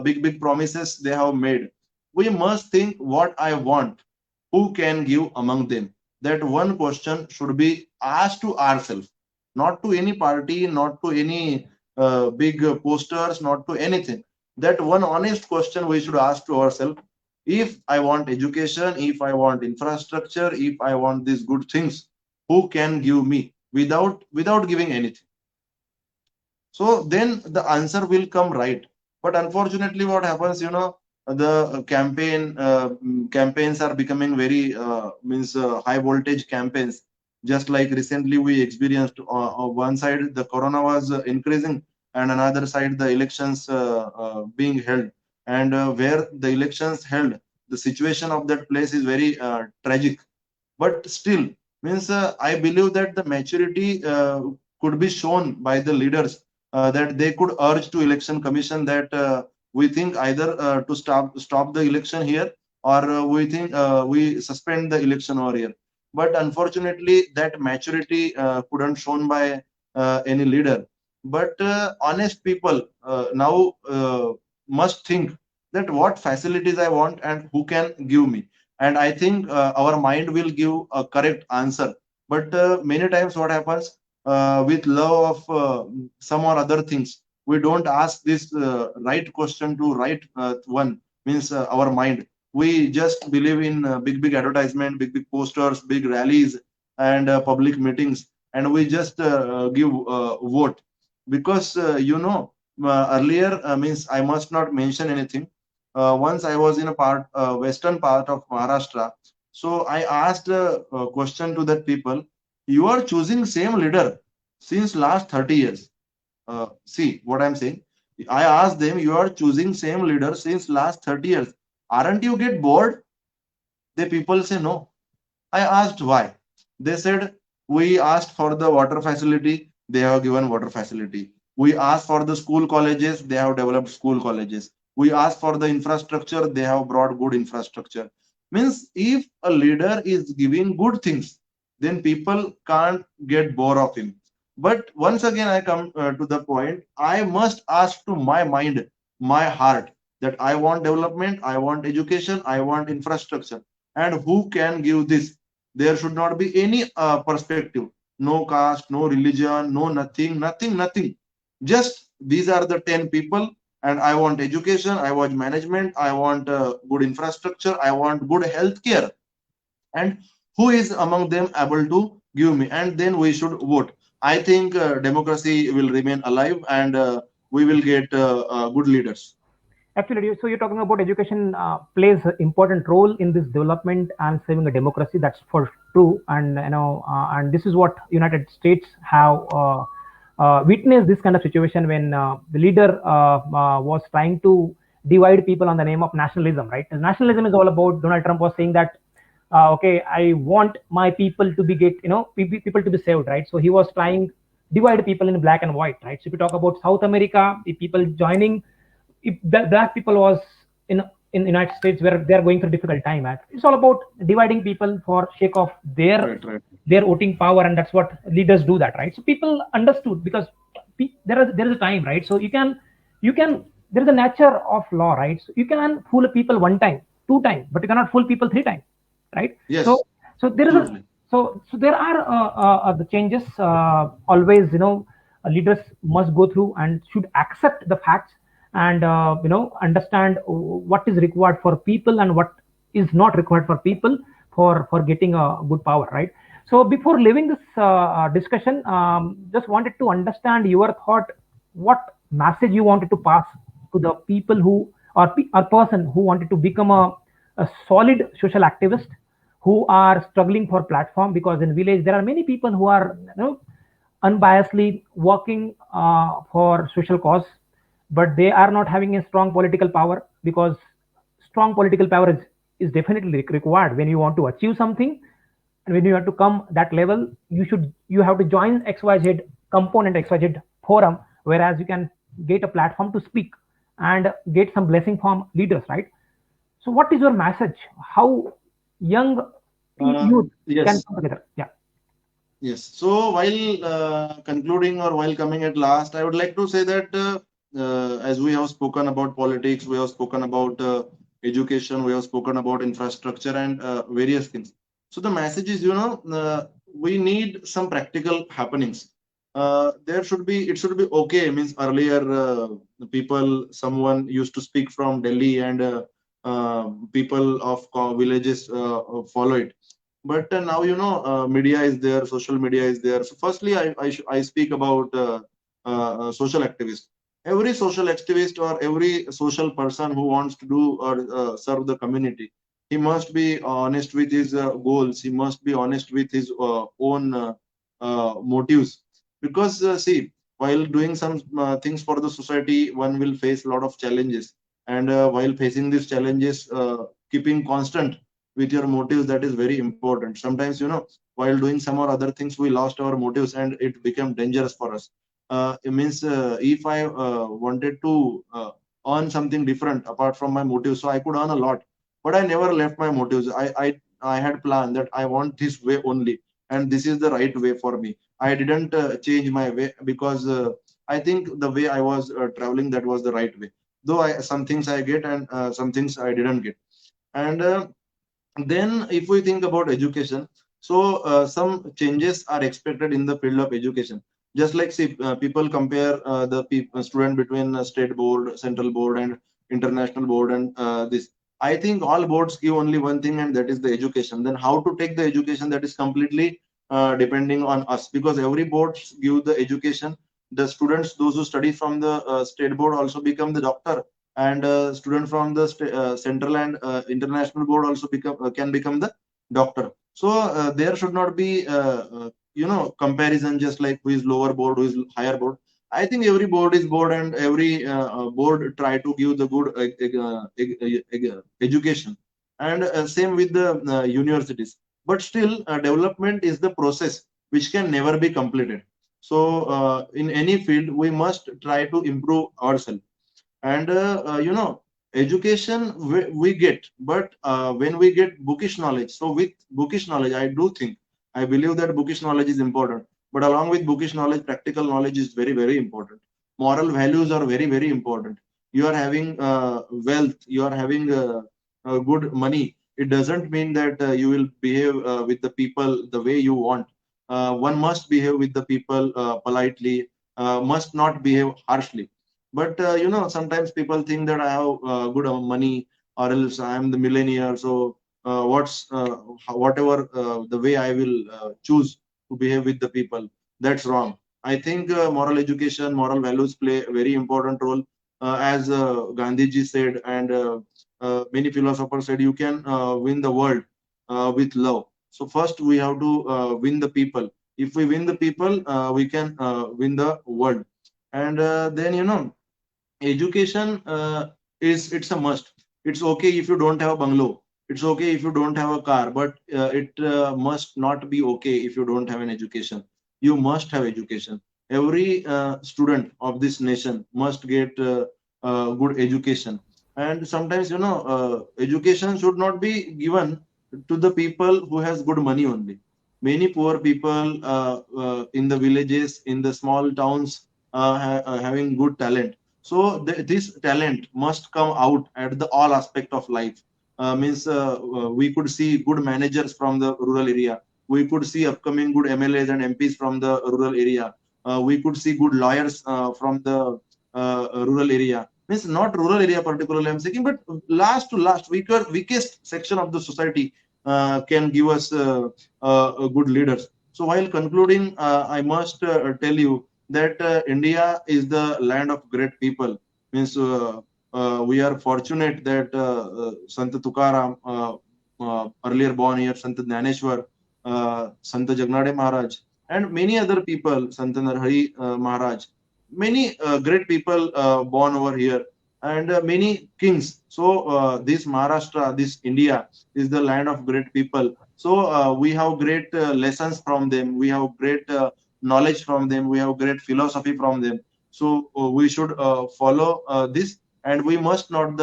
big promises they have made. We must think what I want, who can give among them. That one question should be asked to ourselves, not to any party, not to any big posters, not to anything. That one honest question we should ask to ourselves: if I want education, if I want infrastructure, if I want these good things, who can give me without giving anything? So then the answer will come right. But unfortunately, what happens, the campaigns are becoming very means high voltage campaigns. Just like recently we experienced, on one side the corona was increasing, and another side the elections being held. And where the elections held, the situation of that place is very tragic. But still, means I believe that the maturity could be shown by the leaders, that they could urge to election commission that we think either to stop the election here, or we think we suspend the election over here. But unfortunately that maturity couldn't shown by any leader. But honest people now must think that what facilities I want and who can give me. And I think our mind will give a correct answer. But many times what happens, with love of some or other things, we don't ask this right question to right one, means our mind. We just believe in big advertisement, big posters, big rallies, and public meetings, and we just give vote. Because earlier, means I must not mention anything. Once I was in a western part of Maharashtra. So I asked a question to that people: you are choosing same leader since last 30 years. See what I'm saying? I asked them, you are choosing same leader since last 30 years. Aren't you get bored? The people say no. I asked why. They said, we asked for the water facility, they have given water facility. We asked for the school colleges, they have developed school colleges. We asked for the infrastructure, they have brought good infrastructure. Means if a leader is giving good things, then people can't get bored of him. But once again, I come to the point, I must ask to my mind, my heart, that I want development, I want education, I want infrastructure. And who can give this? There should not be any perspective, no caste, no religion, no nothing. Just these are the 10 people, and I want education, I want management, I want good infrastructure, I want good health care. And who is among them able to give me? And then we should vote. I think democracy will remain alive, and we will get good leaders. Actually, so you're talking about education plays an important role in this development and saving a democracy. That's for true, and and this is what United States have witnessed this kind of situation when the leader was trying to divide people on the name of nationalism, right? And nationalism is all about, Donald Trump was saying that okay, I want my people to be get, people to be saved, right? So he was trying divide people in black and white, right? So if you talk about South America, the people joining, if black people was in in the United States where they are going through difficult time at, it's all about dividing people for sake of Right. their voting power, and that's what leaders do that, right? So people understood because there is a time, right? So you can there is a nature of law, right? So you can fool people one time, two times, but you cannot fool people three times, right? Yes, So there is a absolutely. so there are the changes always, leaders must go through and should accept the facts, and understand what is required for people and what is not required for people for getting a good power, right? So before leaving this discussion, just wanted to understand your thought, what message you wanted to pass to the people who, or person who wanted to become a solid social activist, who are struggling for platform, because in village there are many people who are, unbiasedly working for social cause, but they are not having a strong political power, because strong political power is definitely required when you want to achieve something, and when you have to come that level, you have to join XYZ component, XYZ forum, whereas you can get a platform to speak and get some blessing from leaders, right? So what is your message, how young youth can Yes. come together? Yeah. Yes. So while concluding or while coming at last, I would like to say that as we have spoken about politics, we have spoken about education, we have spoken about infrastructure and various things. So the message is, we need some practical happenings. It should be okay. Means earlier, someone used to speak from Delhi, and people of villages follow it, but now media is there, social media is there. So firstly, I speak about social activist. Every social activist or every social person who wants to do or serve the community, he must be honest with his goals, he must be honest with his own motives, because see, while doing some things for the society, one will face a lot of challenges, and while facing these challenges, keeping constant with your motives, that is very important. Sometimes, while doing some or other things, we lost our motives and it became dangerous for us. It means, if I wanted to earn something different apart from my motives, so I could earn a lot, but I never left my motives. I had planned that I want this way only, and this is the right way for me. I didn't change my way, because I think the way I was traveling, that was the right way, though some things I get, and some things I didn't get. And then if we think about education, so some changes are expected in the field of education. Just like, see, people compare the student between state board, central board, and international board, and this, I think all boards give only one thing, and that is the education. Then how to take the education, that is completely depending on us, because every board give the education. The students, those who study from the state board, also become the doctor, and student from the central and international board also can become the doctor. So there should not be comparison, just like who is lower board, who is higher board. I think every board is board, and every board try to give the good education, and same with the universities. But still, development is the process which can never be completed. So in any field, we must try to improve ourselves. And education we get, but when we get bookish knowledge, so with bookish knowledge, I believe that bookish knowledge is important, but along with bookish knowledge, practical knowledge is very, very important. Moral values are very, very important. You are having wealth, you are having good money, it doesn't mean that you will behave with the people the way you want. One must behave with the people politely, must not behave harshly. But sometimes people think that I have good money, or else I am the millionaire, so whatever the way I will choose to behave with the people, that's wrong. I think moral education, moral values play a very important role. As Gandhiji said, and many philosophers said, you can win the world with love. So first we have to win the people. If we win the people, we can win the world. And then education it's a must. It's okay if you don't have a bungalow. It's okay if you don't have a car, but it must not be okay if you don't have an education. You must have education. Every student of this nation must get good education. And sometimes education should not be given to the people who has good money only. Many poor people in the villages, in the small towns, having good talent. So this talent must come out at the all aspect of life. Means we could see good managers from the rural area. We could see upcoming good MLAs and MPs from the rural area. We could see good lawyers from the rural area. Means not rural area particularly I'm saying, but last to last, weakest section of the society can give us good leaders. So while concluding, I must tell you that India is the land of great people. Means we are fortunate that Sant Tukaram, earlier born here, Sant Dnyaneshwar, Sant Jagnade Maharaj, and many other people, Sant Narhari Maharaj, many great people born over here, and many kings. So this Maharashtra, this India, is the land of great people. So we have great lessons from them. We have great knowledge from them. We have great philosophy from them. So we should follow this, and we must not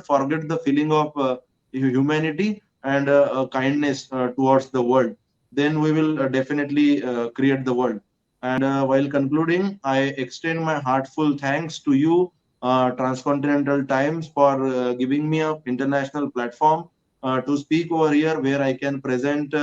forget the feeling of humanity and kindness towards the world. Then we will definitely create the world. And while concluding, I extend my heartful thanks to you, Transcontinental Times, for giving me an international platform to speak over here, where I can present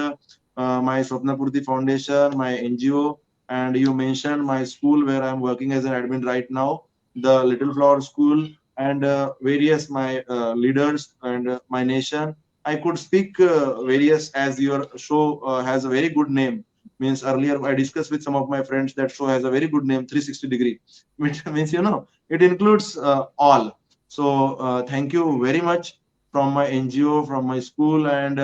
my Swapnapurti Foundation, my NGO, and you mentioned my school where I'm working as an admin right now, the Little Flower School, and various my leaders and my nation. I could speak various, as your show has a very good name. Means earlier I discussed with some of my friends that show has a very good name, 360 degree, which means it includes all. So thank you very much from my NGO, from my school, and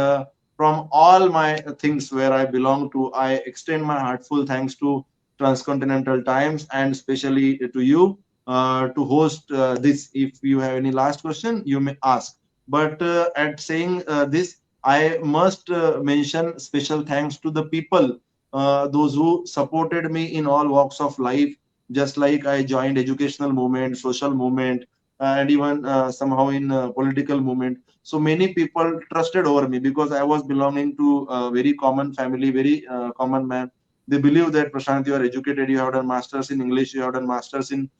from all my things where I belong to. I extend my heartful thanks to Transcontinental Times, and especially to you to host this. If you have any last question, you may ask. But at saying this, I must mention special thanks to the people, those who supported me in all walks of life. Just like I joined educational movement, social movement, and even somehow in political movement. So many people trusted over me because I was belonging to a very common family, very common man. They believe that, Prashant, you are educated, you have done masters in English, you have done masters in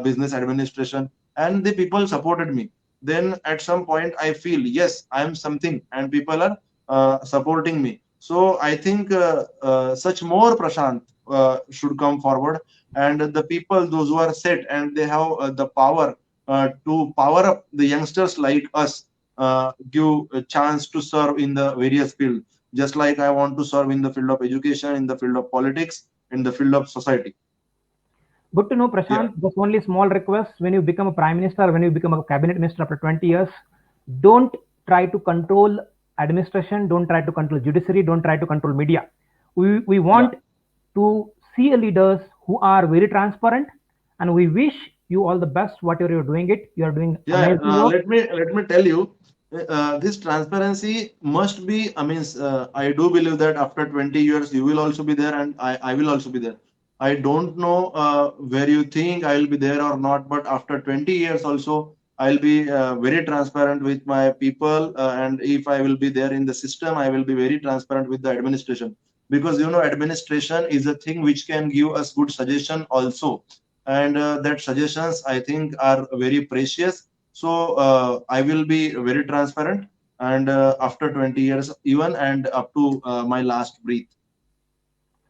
business administration, and the people supported me. Then at some point I feel, yes, I am something, and people are supporting me. So I think such more Prashant should come forward, and the people, those who are set and they have the power to power up the youngsters like us, give a chance to serve in the various fields. Just like I want to serve in the field of education, in the field of politics, in the field of society. Good to know, Yeah. Prashant. Just only small request: when you become a prime minister, when you become a cabinet minister after 20 years, don't try to control administration, don't try to control judiciary, don't try to control media. We Yeah. want to see leaders who are very transparent, and we wish you all the best. Whatever you're doing, you are doing Yeah, amazing work. let me tell you, this transparency must be. I mean, I do believe that after 20 years you will also be there, and I will also be there. I don't know where you think I will be there or not, but after 20 years also, I'll be very transparent with my people, and if I will be there in the system, I will be very transparent with the administration, because administration is a thing which can give us good suggestion also, and that suggestions I think are very precious. So I will be very transparent, and after 20 years even, and up to my last breath.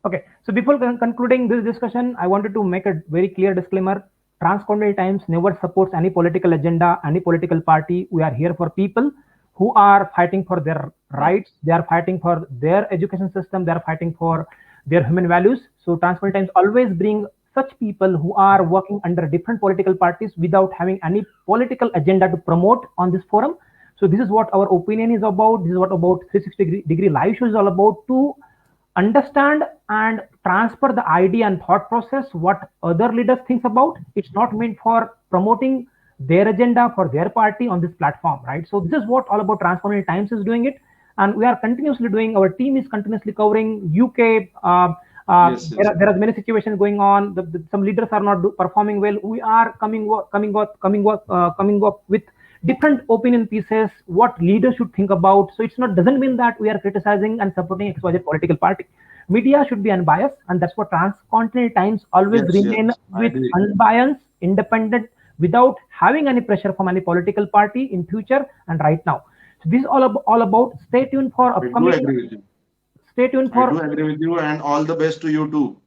Okay, so before concluding this discussion, I wanted to make a very clear disclaimer. Transcontinental Times never supports any political agenda, any political party. We are here for people who are fighting for their rights. They are fighting for their education system. They are fighting for their human values. So Transcontinental Times always bring such people who are working under different political parties without having any political agenda to promote on this forum. So this is what our opinion is about. This is what about 360 degree live show is all about, to understand and transfer the idea and thought process what other leaders think about. It's not meant for promoting their agenda for their party on this platform, right? So this is what all about Transformative Times is doing it, and we are continuously doing. Our team is continuously covering UK. There are many situations going on. Some leaders are not performing well. We are coming up with different opinion pieces, what leaders should think about. So it's not, doesn't mean that we are criticizing and supporting XYZ political party. Media should be unbiased, and that's what Transcontinental Times always remain with unbiased, independent, without having any pressure from any political party in future and right now. So this is all about. Stay tuned for upcoming. Stay tuned for. I do agree with you, and all the best to you too.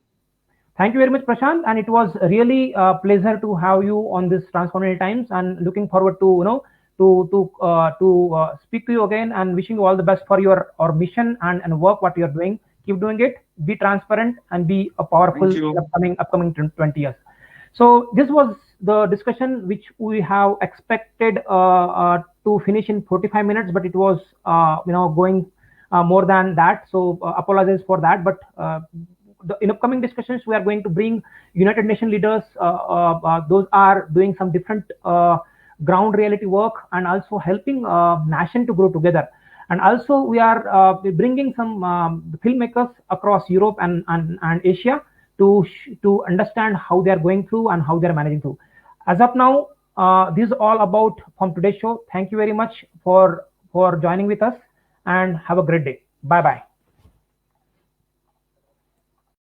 Thank you very much, Prashant, and it was really a pleasure to have you on this Transformative Times, and looking forward to speak to you again, and wishing you all the best for your mission and work what you are doing. Keep doing it. Be transparent and be a powerful upcoming 20 years. So this was the discussion which we have expected to finish in 45 minutes, but it was going more than that. So apologize for that, but. In upcoming discussions, we are going to bring United Nations leaders. Those are doing some different ground reality work and also helping nation to grow together. And also we are bringing some filmmakers across Europe and Asia to understand how they are going through and how they are managing through. As of now, this is all about from today's show. Thank you very much for joining with us, and have a great day. Bye bye.